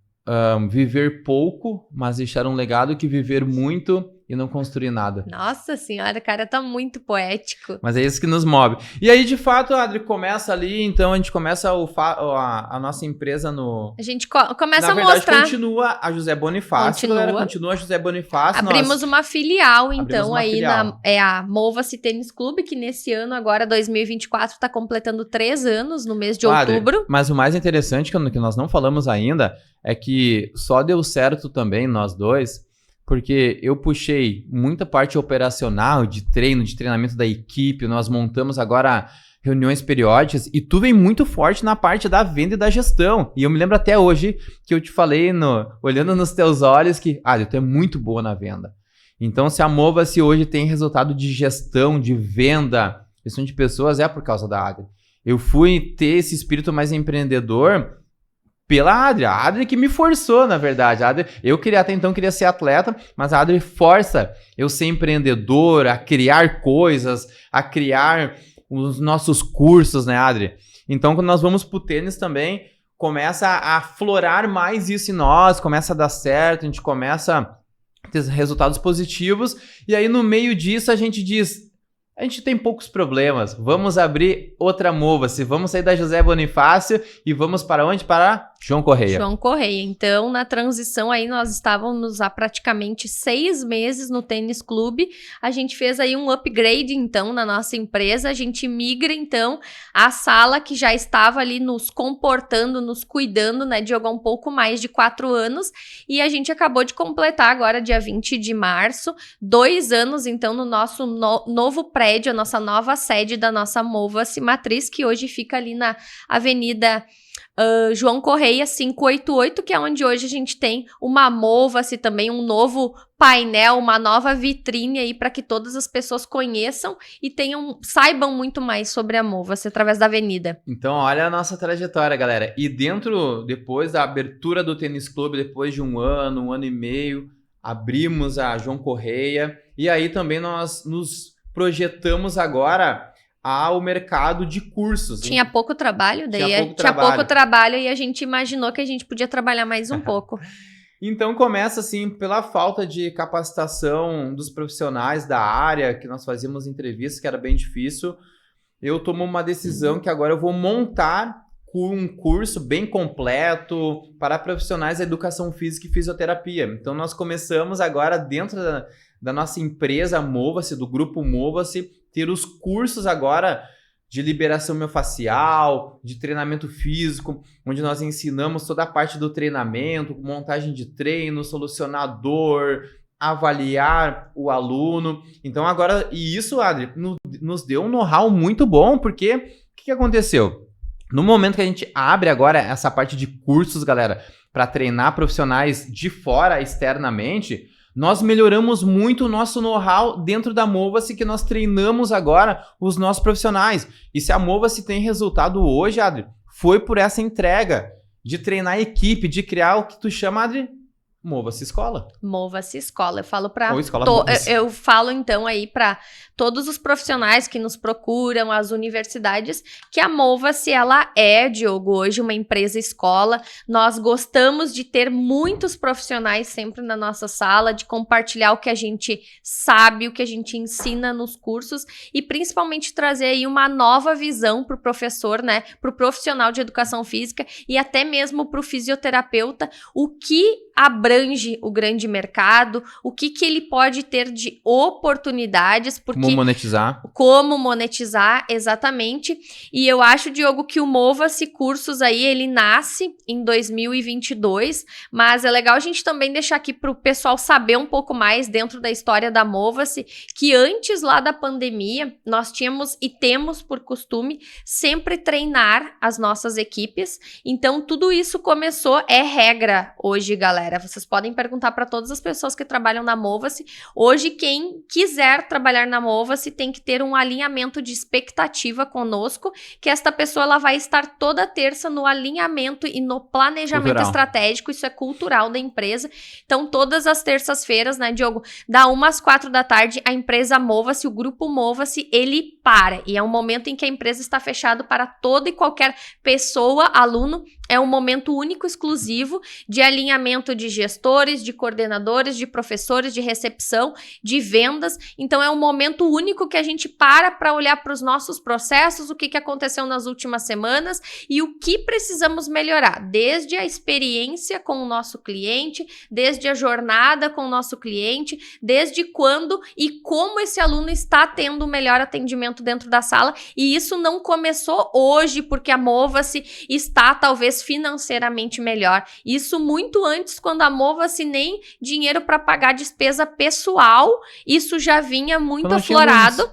viver pouco, mas deixar um legado, que viver muito e e não construir nada. Nossa senhora, o cara tá muito poético. Mas é isso que nos move. E aí, de fato, Adri, começa ali, então a gente começa a nossa empresa no... A gente começa Na verdade, a mostrar... continua a José Bonifácio, galera, continua a José Bonifácio. Abrimos uma filial, então, uma aí filial. a Mova-se Tênis Clube, que nesse ano, agora, 2024, tá completando 3 anos, no mês de outubro. Adri, mas o mais interessante, que nós não falamos ainda, é que só deu certo também, nós dois, porque eu puxei muita parte operacional, de treinamento da equipe, nós montamos agora reuniões periódicas, e tu vem muito forte na parte da venda e da gestão. E eu me lembro até hoje que eu te falei, olhando nos teus olhos, que, tu é muito boa na venda. Então, se a Mova-se hoje tem resultado de gestão, de venda, gestão de pessoas, é por causa da Adri. Eu fui ter esse espírito mais empreendedor pela Adri. A Adri que me forçou, na verdade. A Adri, eu até então queria ser atleta, mas a Adri força eu ser empreendedor, a criar coisas, a criar os nossos cursos, né, Adri? Então, quando nós vamos pro tênis também, começa a aflorar mais isso em nós, começa a dar certo, a gente começa a ter resultados positivos, e aí no meio disso a gente diz... A gente tem poucos problemas, vamos abrir outra Mova-se, vamos sair da José Bonifácio e vamos para onde? Para João Correia. João Correia. Então, na transição aí, nós estávamos há praticamente 6 meses no tênis clube. A gente fez aí um upgrade, então, na nossa empresa. A gente migra, então, a sala que já estava ali nos comportando, nos cuidando, né, Diogo, há um pouco mais de 4 anos. E a gente acabou de completar agora, dia 20 de março, 2 anos, então, no nosso novo prédio, a nossa nova sede da nossa Mova-se Matriz, que hoje fica ali na Avenida João Correia 588, que é onde hoje a gente tem uma Mova-se também, um novo painel, uma nova vitrine aí para que todas as pessoas conheçam e saibam muito mais sobre a Mova-se através da avenida. Então, olha a nossa trajetória, galera. E depois da abertura do tênis clube, depois de um ano e meio, abrimos a João Correia e aí também nós nos projetamos agora ao mercado de cursos. Tinha pouco trabalho, tinha pouco trabalho e a gente imaginou que a gente podia trabalhar mais um pouco. Então começa assim pela falta de capacitação dos profissionais da área, que nós fazíamos entrevistas, que era bem difícil. Eu tomo uma decisão que agora eu vou montar um curso bem completo para profissionais da educação física e fisioterapia. Então nós começamos agora dentro da nossa empresa Mova-se, do grupo Mova-se, ter os cursos agora de liberação miofascial, de treinamento físico, onde nós ensinamos toda a parte do treinamento, montagem de treino, solucionar dor, avaliar o aluno. Então agora, e isso, Adri, nos deu um know-how muito bom, porque o que aconteceu? No momento que a gente abre agora essa parte de cursos, galera, para treinar profissionais de fora, externamente, nós melhoramos muito o nosso know-how dentro da Mova-se, que nós treinamos agora os nossos profissionais. E se a Mova-se tem resultado hoje, Adri, foi por essa entrega de treinar a equipe, de criar o que tu chama, Adri, Mova-se Escola. Mova-se Escola. Eu falo eu falo então aí para todos os profissionais que nos procuram, as universidades, que a Mova-se, ela é, Diogo, hoje uma empresa escola. Nós gostamos de ter muitos profissionais sempre na nossa sala, de compartilhar o que a gente sabe, o que a gente ensina nos cursos e principalmente trazer aí uma nova visão para o professor, né, para o profissional de educação física e até mesmo para o fisioterapeuta, o que abrange o grande mercado, o que ele pode ter de oportunidades, porque como monetizar, exatamente. E eu acho, Diogo, que o Mova-se Cursos aí, ele nasce em 2022, mas é legal a gente também deixar aqui para o pessoal saber um pouco mais dentro da história da Mova-se, que antes lá da pandemia, nós tínhamos e temos por costume sempre treinar as nossas equipes, então tudo isso começou, é regra hoje, galera. Vocês podem perguntar para todas as pessoas que trabalham na Mova-se, hoje quem quiser trabalhar na Mova-se tem que ter um alinhamento de expectativa conosco, que esta pessoa ela vai estar toda terça no alinhamento e no planejamento estratégico, isso é cultural da empresa. Então, todas as terças-feiras, né, Diogo, da 1 às 4 da tarde, a empresa Mova-se, o grupo Mova-se, ele para. E é um momento em que a empresa está fechada para toda e qualquer pessoa, aluno. É um momento único, exclusivo, de alinhamento de gestores, de coordenadores, de professores, de recepção, de vendas. Então, é um momento único que a gente para olhar para os nossos processos, o que aconteceu nas últimas semanas e o que precisamos melhorar, desde a experiência com o nosso cliente, desde a jornada com o nosso cliente, desde quando e como esse aluno está tendo o melhor atendimento dentro da sala. E isso não começou hoje, porque a Mova-se está, talvez, financeiramente melhor. Isso muito antes, quando a Mova-se nem dinheiro para pagar despesa pessoal, isso já vinha muito aflorado.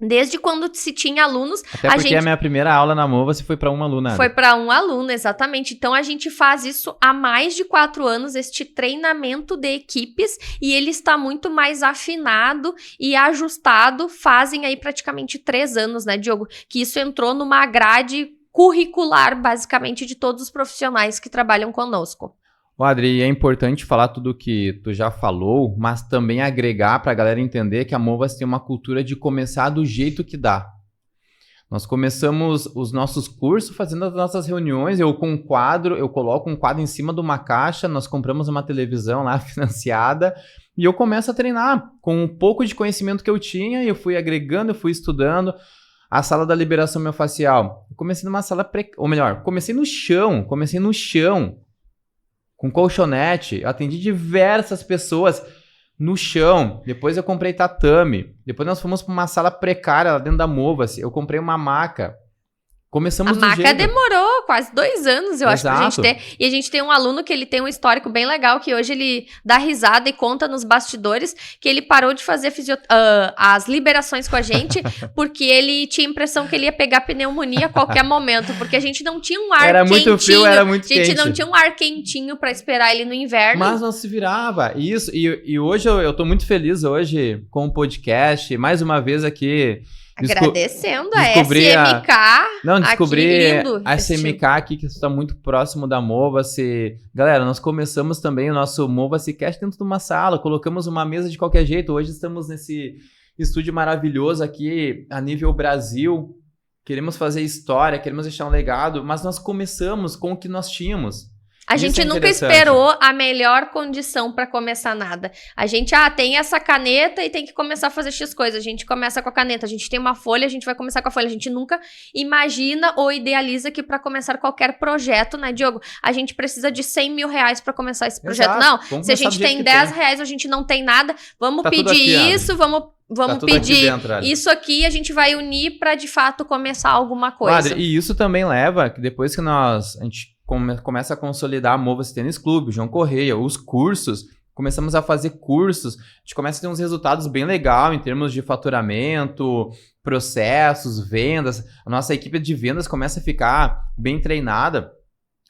Desde quando se tinha alunos. Até porque a minha primeira aula na Mova foi para uma aluna. Foi para um aluno, exatamente. Então, a gente faz isso há mais de 4 anos, este treinamento de equipes, e ele está muito mais afinado e ajustado. Fazem aí praticamente 3 anos, né, Diogo? Que isso entrou numa grade curricular, basicamente, de todos os profissionais que trabalham conosco. Adri, é importante falar tudo o que tu já falou, mas também agregar para a galera entender que a Mova tem uma cultura de começar do jeito que dá. Nós começamos os nossos cursos fazendo as nossas reuniões, eu coloco um quadro em cima de uma caixa, nós compramos uma televisão lá financiada e eu começo a treinar com um pouco de conhecimento que eu tinha, eu fui agregando, eu fui estudando. A sala da liberação miofascial, eu comecei numa sala, comecei no chão, com colchonete, eu atendi diversas pessoas no chão, depois eu comprei tatame, depois nós fomos para uma sala precária lá dentro da Mova-se, eu comprei uma maca. Começamos a maca demorou quase 2 anos, eu acho, pra gente ter. E a gente tem um aluno que ele tem um histórico bem legal, que hoje ele dá risada e conta nos bastidores que ele parou de fazer as liberações com a gente, porque ele tinha a impressão que ele ia pegar pneumonia a qualquer momento, porque a gente não tinha um ar quentinho. Era muito frio, era muito quente. A gente não tinha um ar quentinho pra esperar ele no inverno. Mas nós se virava, isso. E hoje eu tô muito feliz hoje com o podcast, mais uma vez aqui... Agradecendo a SMK. Descobri a SMK aqui, que está muito próximo da Mova-se. Galera, nós começamos também o nosso Mova-se Cast dentro de uma sala, colocamos uma mesa de qualquer jeito. Hoje estamos nesse estúdio maravilhoso aqui a nível Brasil. Queremos fazer história, queremos deixar um legado, mas nós começamos com o que nós tínhamos. A gente nunca esperou a melhor condição para começar nada. A gente, tem essa caneta e tem que começar a fazer X coisas. A gente começa com a caneta. A gente tem uma folha, a gente vai começar com a folha. A gente nunca imagina ou idealiza que para começar qualquer projeto, né, Diogo? A gente precisa de 100 mil reais para começar esse projeto. Exato. Não, se a gente tem 10 reais, a gente não tem nada. Vamos pedir isso, vamos pedir isso aqui, a gente vai unir para de fato começar alguma coisa. Padre, e isso também leva que depois que a gente começa a consolidar a Mova-se Tênis Clube, o João Correia, os cursos, começamos a fazer cursos, a gente começa a ter uns resultados bem legais em termos de faturamento, processos, vendas. A nossa equipe de vendas começa a ficar bem treinada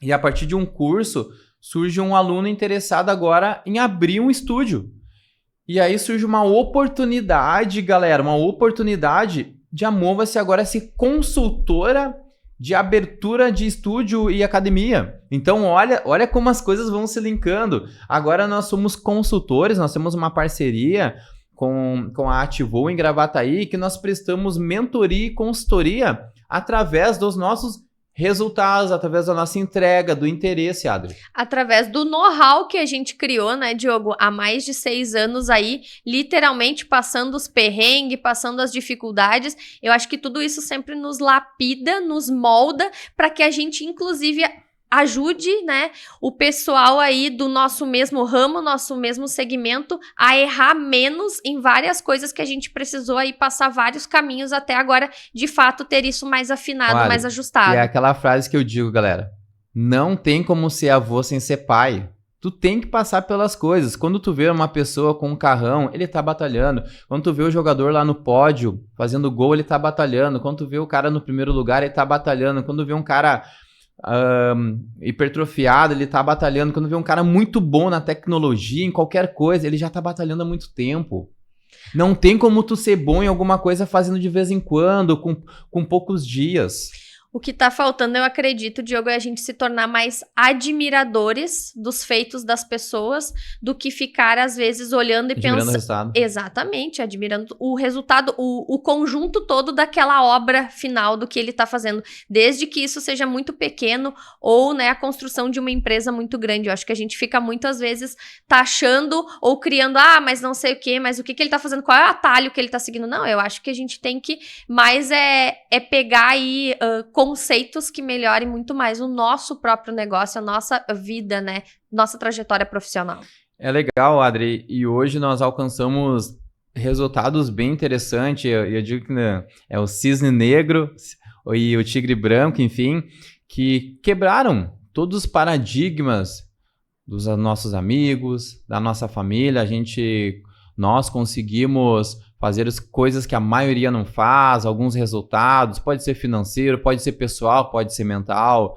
e a partir de um curso surge um aluno interessado agora em abrir um estúdio. E aí surge uma oportunidade, galera, de a Mova-se agora ser consultora de abertura de estúdio e academia. Então, olha como as coisas vão se linkando. Agora nós somos consultores, nós temos uma parceria com a Ativou em Gravataí, que nós prestamos mentoria e consultoria através dos nossos resultados, através da nossa entrega, do interesse, Adri. Através do know-how que a gente criou, né, Diogo? Há mais de 6 anos aí, literalmente passando os perrengues, passando as dificuldades. Eu acho que tudo isso sempre nos lapida, nos molda, para que a gente, inclusive, ajude, né, o pessoal aí do nosso mesmo ramo, nosso mesmo segmento, a errar menos em várias coisas que a gente precisou aí passar vários caminhos até agora, de fato, ter isso mais afinado, olha, mais ajustado. E é aquela frase que eu digo, galera, não tem como ser avô sem ser pai. Tu tem que passar pelas coisas. Quando tu vê uma pessoa com um carrão, ele tá batalhando. Quando tu vê o jogador lá no pódio fazendo gol, ele tá batalhando. Quando tu vê o cara no primeiro lugar, ele tá batalhando. Quando tu vê um cara hipertrofiado, ele tá batalhando. Quando vê um cara muito bom na tecnologia, em qualquer coisa, ele já tá batalhando há muito tempo. Não tem como tu ser bom em alguma coisa fazendo de vez em quando, com poucos dias. O que tá faltando, eu acredito, Diogo, é a gente se tornar mais admiradores dos feitos das pessoas do que ficar, às vezes, olhando e Admirando o pensando. resultado. Exatamente, admirando o resultado, o conjunto todo daquela obra final do que ele tá fazendo. Desde que isso seja muito pequeno ou, né, a construção de uma empresa muito grande. Eu acho que a gente fica muitas vezes taxando ou criando, mas não sei o quê, mas o que ele tá fazendo, qual é o atalho que ele tá seguindo. Não, eu acho que a gente tem que mais pegar aí conceitos que melhorem muito mais o nosso próprio negócio, a nossa vida, né? Nossa trajetória profissional. É legal, Adri, e hoje nós alcançamos resultados bem interessantes. Eu digo que, né, é o cisne negro e o tigre branco, enfim, que quebraram todos os paradigmas dos nossos amigos, da nossa família. Nós conseguimos fazer as coisas que a maioria não faz, alguns resultados, pode ser financeiro, pode ser pessoal, pode ser mental,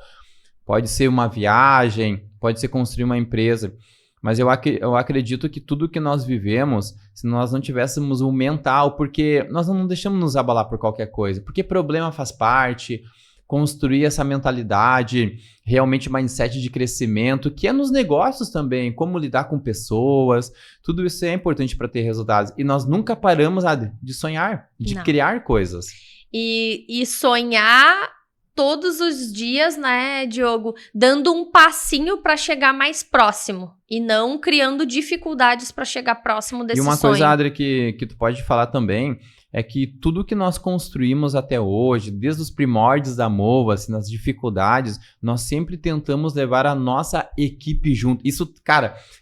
pode ser uma viagem, pode ser construir uma empresa. Mas eu acredito que tudo que nós vivemos, se nós não tivéssemos o mental, porque nós não deixamos nos abalar por qualquer coisa, porque problema faz parte, construir essa mentalidade, realmente mindset de crescimento, que é nos negócios também, como lidar com pessoas, tudo isso é importante para ter resultados. E nós nunca paramos de sonhar, de criar coisas. E sonhar todos os dias, né, Diogo, dando um passinho para chegar mais próximo e não criando dificuldades para chegar próximo desse sonho. E uma coisa, Adri, que tu pode falar também é que tudo que nós construímos até hoje, desde os primórdios da Mova-se, nas dificuldades, nós sempre tentamos levar a nossa equipe junto. Isso,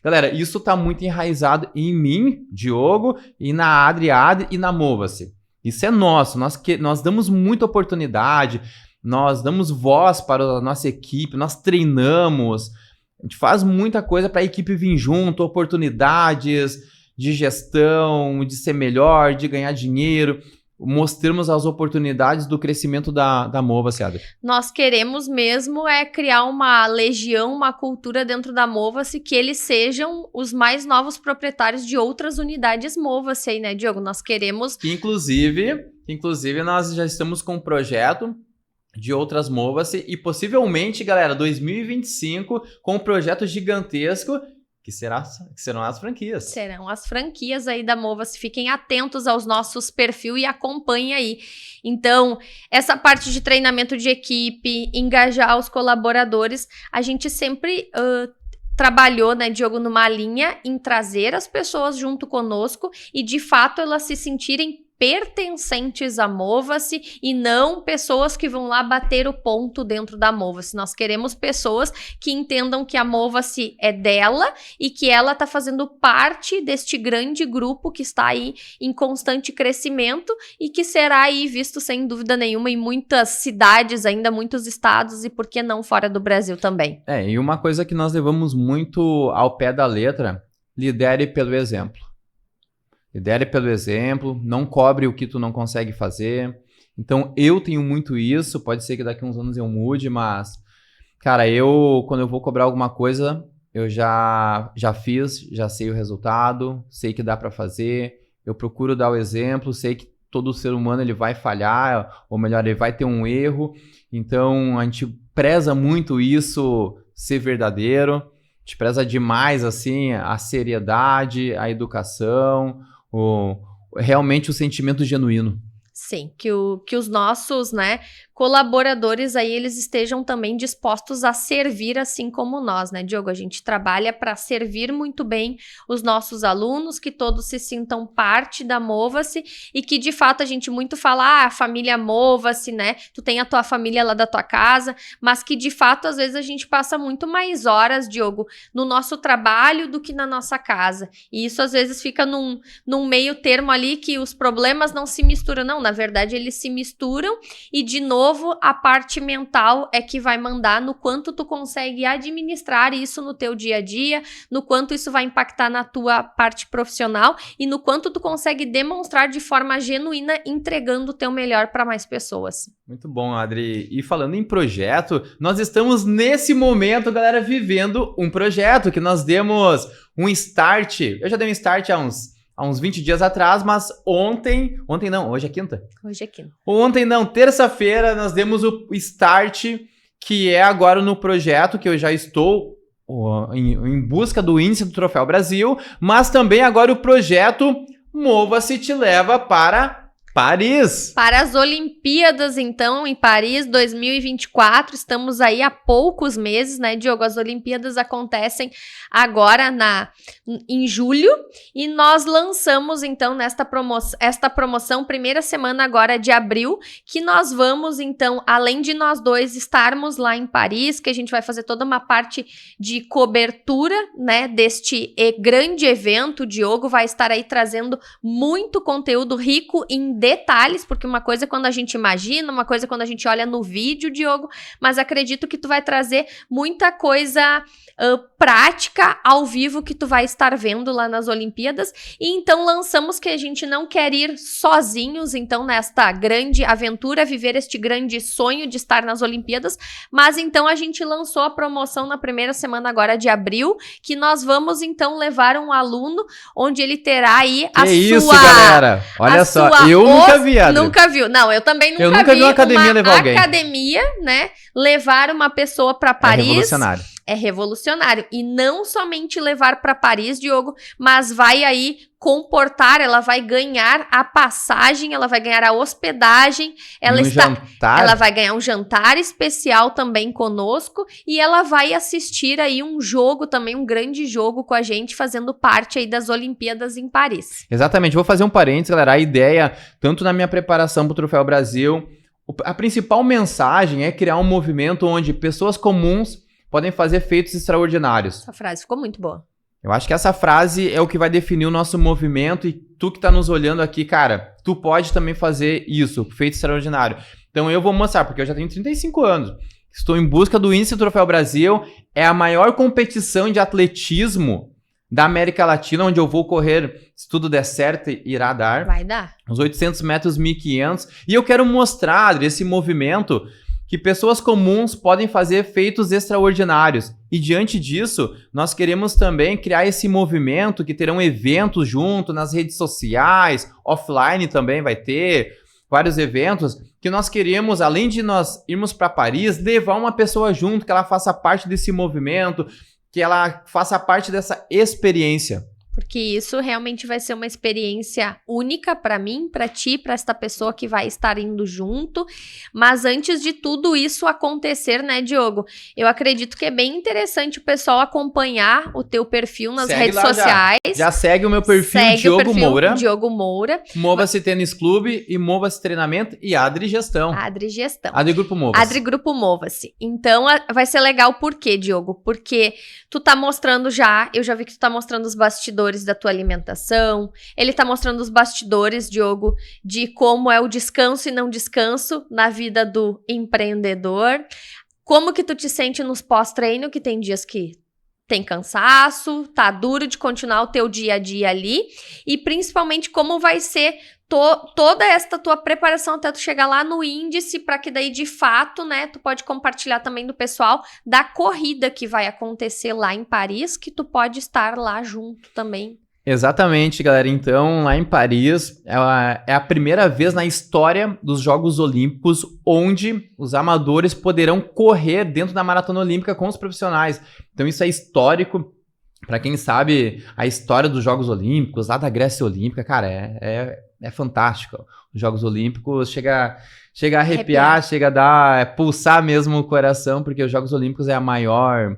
galera, isso tá muito enraizado em mim, Diogo, e na Adri e na Mova-se. Isso é nosso, nós damos muita oportunidade, nós damos voz para a nossa equipe, nós treinamos, a gente faz muita coisa para a equipe vir junto, oportunidades de gestão, de ser melhor, de ganhar dinheiro, mostramos as oportunidades do crescimento da Mova-se, Adri. Nós queremos mesmo criar uma legião, uma cultura dentro da Mova-se, que eles sejam os mais novos proprietários de outras unidades Mova-se aí, né, Diogo? Nós queremos... Inclusive, nós já estamos com um projeto de outras Mova-se e possivelmente, galera, 2025, com um projeto gigantesco que serão as franquias. Serão as franquias aí da Mova-se. Fiquem atentos aos nossos perfis e acompanhem aí. Então, essa parte de treinamento de equipe, engajar os colaboradores, a gente sempre trabalhou, né, Diogo, numa linha em trazer as pessoas junto conosco e, de fato, elas se sentirem pertencentes à Mova-se e não pessoas que vão lá bater o ponto dentro da Mova-se. Nós queremos pessoas que entendam que a Mova-se é dela e que ela está fazendo parte deste grande grupo que está aí em constante crescimento e que será aí visto, sem dúvida nenhuma, em muitas cidades ainda, muitos estados e, por que não, fora do Brasil também. E uma coisa que nós levamos muito ao pé da letra, lidere pelo exemplo. Lidere pelo exemplo, não cobre o que tu não consegue fazer. Então, eu tenho muito isso, pode ser que daqui a uns anos eu mude, mas, cara, quando eu vou cobrar alguma coisa, eu já fiz, já sei o resultado, sei que dá para fazer, eu procuro dar o exemplo, sei que todo ser humano ele vai falhar, ou melhor, ele vai ter um erro, então a gente preza muito isso, ser verdadeiro, a gente preza demais, assim, a seriedade, a educação, realmente o sentimento genuíno. Sim, que os nossos, né, colaboradores aí, eles estejam também dispostos a servir assim como nós, né, Diogo? A gente trabalha para servir muito bem os nossos alunos, que todos se sintam parte da Mova-se e que, de fato, a gente muito fala, a família Mova-se, né? Tu tem a tua família lá da tua casa, mas que, de fato, às vezes a gente passa muito mais horas, Diogo, no nosso trabalho do que na nossa casa. E isso, às vezes, fica num meio termo ali que os problemas não se misturam, não. Na verdade, eles se misturam e, de novo, a parte mental é que vai mandar no quanto tu consegue administrar isso no teu dia a dia, no quanto isso vai impactar na tua parte profissional e no quanto tu consegue demonstrar de forma genuína, entregando o teu melhor para mais pessoas. Muito bom, Adri. E falando em projeto, nós estamos nesse momento, galera, vivendo um projeto que nós demos um start. Eu já dei um start há há uns 20 dias atrás, mas ontem não, hoje é quinta? Hoje é quinta. Ontem não, terça-feira, nós demos o start, que é agora no projeto que eu já estou em busca do índice do Troféu Brasil, mas também agora o projeto Mova-se te leva para Paris. Para as Olimpíadas, então, em Paris 2024, estamos aí há poucos meses, né, Diogo? As Olimpíadas acontecem agora em julho e nós lançamos, então, esta promoção, primeira semana agora de abril, que nós vamos, então, além de nós dois estarmos lá em Paris, que a gente vai fazer toda uma parte de cobertura, né, deste grande evento. O Diogo vai estar aí trazendo muito conteúdo rico em detalhes, porque uma coisa é quando a gente imagina, uma coisa é quando a gente olha no vídeo, Diogo, mas acredito que tu vai trazer muita coisa prática ao vivo que tu vai estar vendo lá nas Olimpíadas. E então lançamos que a gente não quer ir sozinhos, então, nesta grande aventura, viver este grande sonho de estar nas Olimpíadas, mas então a gente lançou a promoção na primeira semana agora de abril, que nós vamos então levar um aluno, onde ele terá aí a sua... isso, galera! Olha só, eu nunca vi, Adri. Nunca viu. Não, eu também nunca vi uma academia levar alguém. Academia, né, levar uma pessoa para Paris. É revolucionário. É revolucionário. E não somente levar para Paris, Diogo, mas vai aí comportar, ela vai ganhar a passagem, ela vai ganhar a hospedagem, ela vai ganhar um jantar especial também conosco e ela vai assistir aí um jogo também, um grande jogo com a gente, fazendo parte aí das Olimpíadas em Paris. Exatamente. Vou fazer um parênteses, galera. A ideia, tanto na minha preparação para o Troféu Brasil, a principal mensagem é criar um movimento onde pessoas comuns podem fazer feitos extraordinários. Essa frase ficou muito boa. Eu acho que essa frase é o que vai definir o nosso movimento e tu que tá nos olhando aqui, cara, tu pode também fazer isso, feito extraordinário. Então eu vou mostrar, porque eu já tenho 35 anos. Estou em busca do índice do Troféu Brasil. É a maior competição de atletismo da América Latina, onde eu vou correr, se tudo der certo, irá dar. Vai dar. Os 800 metros, 1.500. E eu quero mostrar, Adri, esse movimento que pessoas comuns podem fazer feitos extraordinários. E diante disso, nós queremos também criar esse movimento que terão eventos junto nas redes sociais, offline também vai ter vários eventos, que nós queremos, além de nós irmos para Paris, levar uma pessoa junto, que ela faça parte desse movimento, que ela faça parte dessa experiência. Porque isso realmente vai ser uma experiência única para mim, para ti, para esta pessoa que vai estar indo junto. Mas antes de tudo isso acontecer, né, Diogo? Eu acredito que é bem interessante o pessoal acompanhar o teu perfil nas redes sociais. Já segue o meu perfil, Diogo Moura. Mova-se Tênis Clube e Mova-se Treinamento e Adri Gestão. Adri Gestão. Adri Grupo Mova-se. Adri Grupo Mova-se. Então, vai ser legal por quê, Diogo? Porque tu tá mostrando eu já vi que tu tá mostrando os bastidores da tua alimentação, ele tá mostrando os bastidores, Diogo, de como é o descanso e não descanso na vida do empreendedor, como que tu te sente nos pós-treino, que tem dias que tem cansaço, tá duro de continuar o teu dia a dia ali, e principalmente como vai ser toda esta tua preparação até tu chegar lá no índice, para que daí de fato, né, tu pode compartilhar também do pessoal da corrida que vai acontecer lá em Paris, que tu pode estar lá junto também. Exatamente, galera. Então, lá em Paris, é a primeira vez na história dos Jogos Olímpicos onde os amadores poderão correr dentro da Maratona Olímpica com os profissionais. Então, isso é histórico. Para quem sabe a história dos Jogos Olímpicos, lá da Grécia Olímpica, cara, é fantástico. Os Jogos Olímpicos chega a arrepiar, chega a dar, pulsar mesmo o coração, porque os Jogos Olímpicos é o maior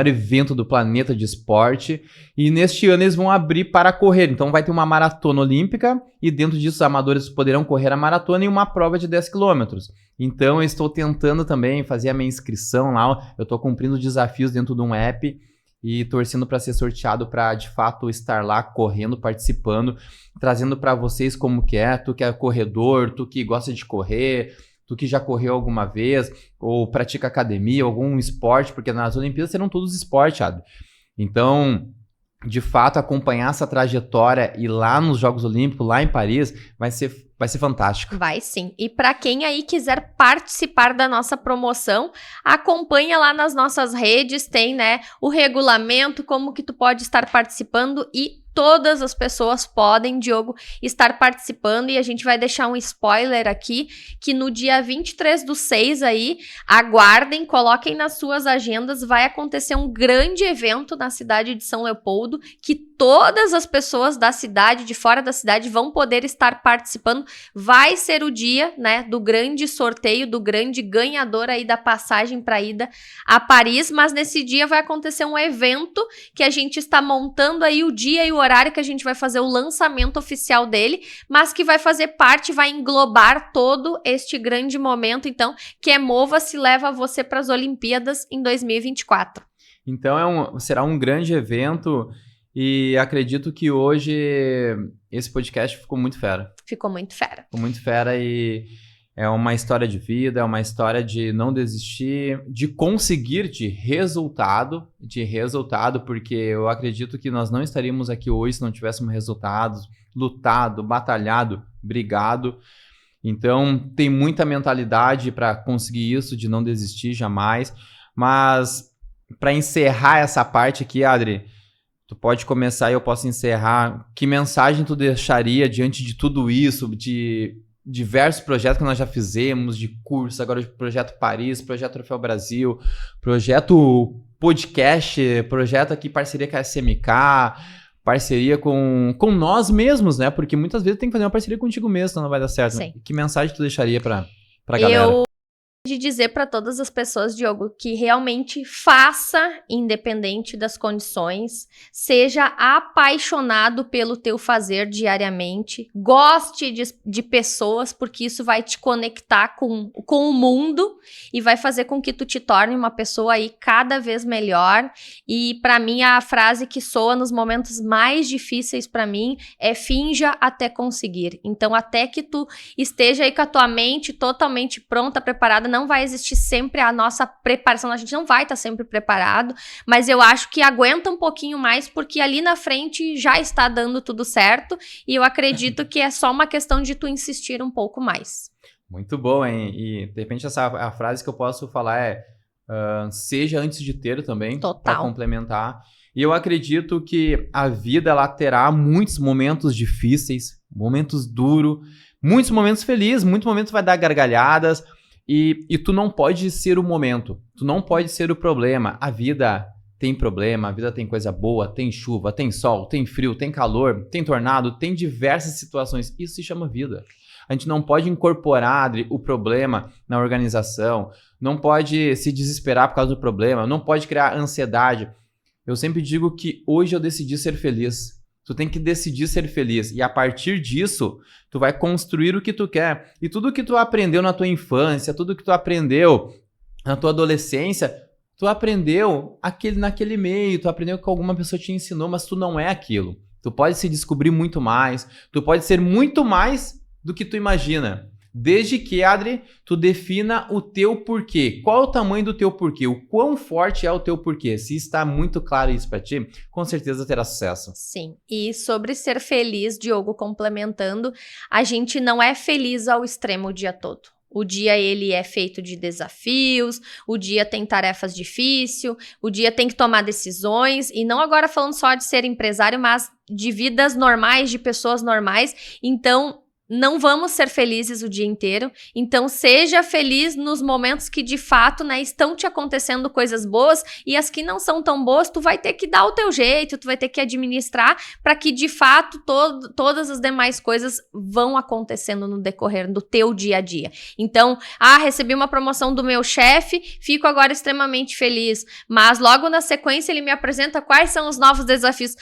evento do planeta de esporte. E neste ano eles vão abrir para correr. Então vai ter uma maratona olímpica e dentro disso os amadores poderão correr a maratona e uma prova de 10 quilômetros. Então eu estou tentando também fazer a minha inscrição lá. Eu estou cumprindo desafios dentro de um app e torcendo para ser sorteado para, de fato, estar lá correndo, participando, trazendo para vocês como que é, tu que é corredor, tu que gosta de correr, tu que já correu alguma vez, ou pratica academia, algum esporte, porque nas Olimpíadas serão todos esportes, Adri. Então, de fato, acompanhar essa trajetória e lá nos Jogos Olímpicos, lá em Paris, vai ser vai ser fantástico. Vai sim. E para quem aí quiser participar da nossa promoção, acompanha lá nas nossas redes, tem, né, o regulamento, como que tu pode estar participando e todas as pessoas podem, Diogo, estar participando e a gente vai deixar um spoiler aqui, que no dia 23/6 aí, aguardem, coloquem nas suas agendas, vai acontecer um grande evento na cidade de São Leopoldo, que todas as pessoas da cidade, de fora da cidade, vão poder estar participando. Vai ser o dia, né, do grande sorteio, do grande ganhador aí da passagem para ida a Paris, mas nesse dia vai acontecer um evento que a gente está montando aí o dia e o horário que a gente vai fazer o lançamento oficial dele, mas que vai fazer parte, vai englobar todo este grande momento, então, que é Mova-se leva você para as Olimpíadas em 2024. Então será um grande evento e acredito que hoje esse podcast ficou muito fera. Ficou muito fera. Ficou muito fera e é uma história de vida, é uma história de não desistir, de conseguir de resultado, porque eu acredito que nós não estaríamos aqui hoje se não tivéssemos resultados, lutado, batalhado, brigado. Então, tem muita mentalidade para conseguir isso, de não desistir jamais. Mas, para encerrar essa parte aqui, Adri, tu pode começar e eu posso encerrar. Que mensagem tu deixaria diante de tudo isso, de diversos projetos que nós já fizemos, de curso, agora de Projeto Paris, Projeto Troféu Brasil, Projeto Podcast, projeto aqui parceria com a SMK, parceria com nós mesmos, né? Porque muitas vezes tem que fazer uma parceria contigo mesmo, senão não vai dar certo. Né? Que mensagem tu deixaria pra galera? De dizer para todas as pessoas, Diogo, que realmente faça independente das condições, seja apaixonado pelo teu fazer diariamente, goste de pessoas, porque isso vai te conectar com o mundo e vai fazer com que tu te torne uma pessoa aí cada vez melhor. E para mim a frase que soa nos momentos mais difíceis para mim é finja até conseguir. Então até que tu esteja aí com a tua mente totalmente pronta, preparada, não vai existir sempre a nossa preparação, a gente não vai estar sempre preparado, mas eu acho que aguenta um pouquinho mais, porque ali na frente já está dando tudo certo, e eu acredito que é só uma questão de tu insistir um pouco mais. Muito bom, hein? E de repente a frase que eu posso falar é seja antes de ter também, para complementar. E eu acredito que a vida ela terá muitos momentos difíceis, momentos duros, muitos momentos felizes, muitos momentos vai dar gargalhadas, e tu não pode ser o momento, tu não pode ser o problema. A vida tem problema, a vida tem coisa boa, tem chuva, tem sol, tem frio, tem calor, tem tornado, tem diversas situações. Isso se chama vida. A gente não pode incorporar, Adri, o problema na organização, não pode se desesperar por causa do problema, não pode criar ansiedade. Eu sempre digo que hoje eu decidi ser feliz. Tu tem que decidir ser feliz. E a partir disso, tu vai construir o que tu quer. E tudo que tu aprendeu na tua infância, tudo que tu aprendeu na tua adolescência, tu aprendeu naquele meio, tu aprendeu que alguma pessoa te ensinou, mas tu não é aquilo. Tu pode se descobrir muito mais, tu pode ser muito mais do que tu imagina. Desde que, Adri, tu defina o teu porquê. Qual é o tamanho do teu porquê? O quão forte é o teu porquê? Se está muito claro isso para ti, com certeza terá sucesso. Sim. E sobre ser feliz, Diogo, complementando, a gente não é feliz ao extremo o dia todo. O dia ele é feito de desafios, o dia tem tarefas difíceis, o dia tem que tomar decisões, e não agora falando só de ser empresário, mas de vidas normais, de pessoas normais. Então, não vamos ser felizes o dia inteiro, então seja feliz nos momentos que de fato, né, estão te acontecendo coisas boas, e as que não são tão boas, tu vai ter que dar o teu jeito, tu vai ter que administrar para que de fato todas as demais coisas vão acontecendo no decorrer do teu dia a dia. Então, recebi uma promoção do meu chefe, fico agora extremamente feliz, mas logo na sequência ele me apresenta quais são os novos desafios.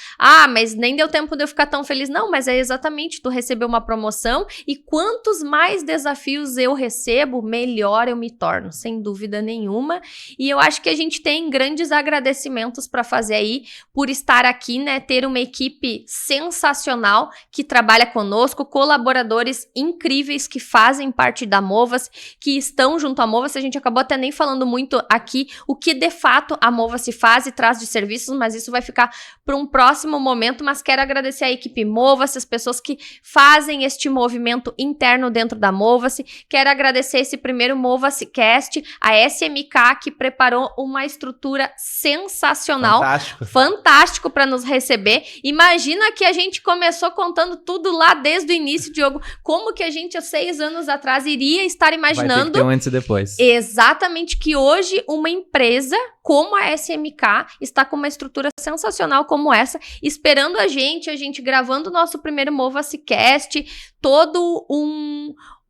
Mas nem deu tempo de eu ficar tão feliz. Não, mas é exatamente, tu recebeu uma promoção, e quantos mais desafios eu recebo, melhor eu me torno, sem dúvida nenhuma. E eu acho que a gente tem grandes agradecimentos para fazer aí por estar aqui, né? Ter uma equipe sensacional que trabalha conosco, colaboradores incríveis que fazem parte da Mova-se, que estão junto à Mova-se. A gente acabou até nem falando muito aqui o que de fato a Mova-se faz e traz de serviços, mas isso vai ficar para um próximo momento. Mas quero agradecer a equipe Mova-se, as pessoas que fazem este movimento movimento interno dentro da Mova-se. Quero agradecer esse primeiro Mova-se Cast, a SMK, que preparou uma estrutura sensacional. Fantástico para nos receber. Imagina que a gente começou contando tudo lá desde o início, Diogo. Como que a gente, há 6 anos atrás, iria estar imaginando... Vai ter que ter um antes e depois. Exatamente, que hoje uma empresa como a SMK está com uma estrutura sensacional como essa, esperando a gente gravando o nosso primeiro Mova-se Cast, todo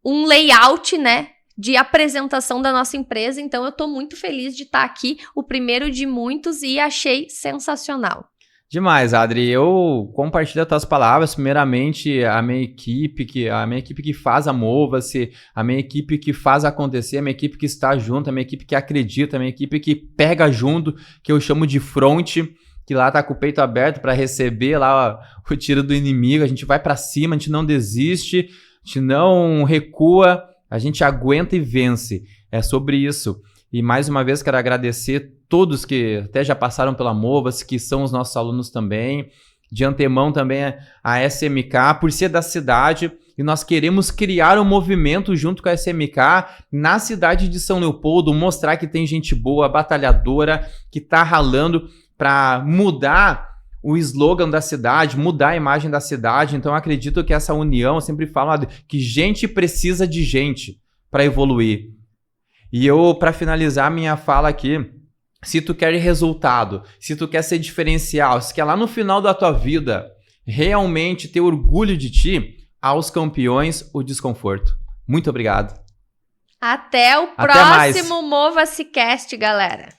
um layout, né, de apresentação da nossa empresa. Então eu tô muito feliz de estar aqui, o primeiro de muitos, e achei sensacional. Demais, Adri. Eu compartilho as tuas palavras. Primeiramente, a minha equipe que faz a Mova-se, a minha equipe que faz acontecer, a minha equipe que está junto, a minha equipe que acredita, a minha equipe que pega junto, que eu chamo de front, que lá tá com o peito aberto para receber lá o tiro do inimigo. A gente vai para cima, a gente não desiste, a gente não recua, a gente aguenta e vence. É sobre isso. E mais uma vez quero agradecer todos que até já passaram pela Mova-se, que são os nossos alunos também. De antemão também a SMK, por ser da cidade. E nós queremos criar um movimento junto com a SMK na cidade de São Leopoldo, mostrar que tem gente boa, batalhadora, que está ralando para mudar o slogan da cidade, mudar a imagem da cidade. Então eu acredito que essa união, eu sempre falo que gente precisa de gente para evoluir. E eu, para finalizar minha fala aqui, se tu quer resultado, se tu quer ser diferencial, se quer lá no final da tua vida realmente ter orgulho de ti, aos campeões o desconforto. Muito obrigado. Até o próximo Mova-se Cast, galera.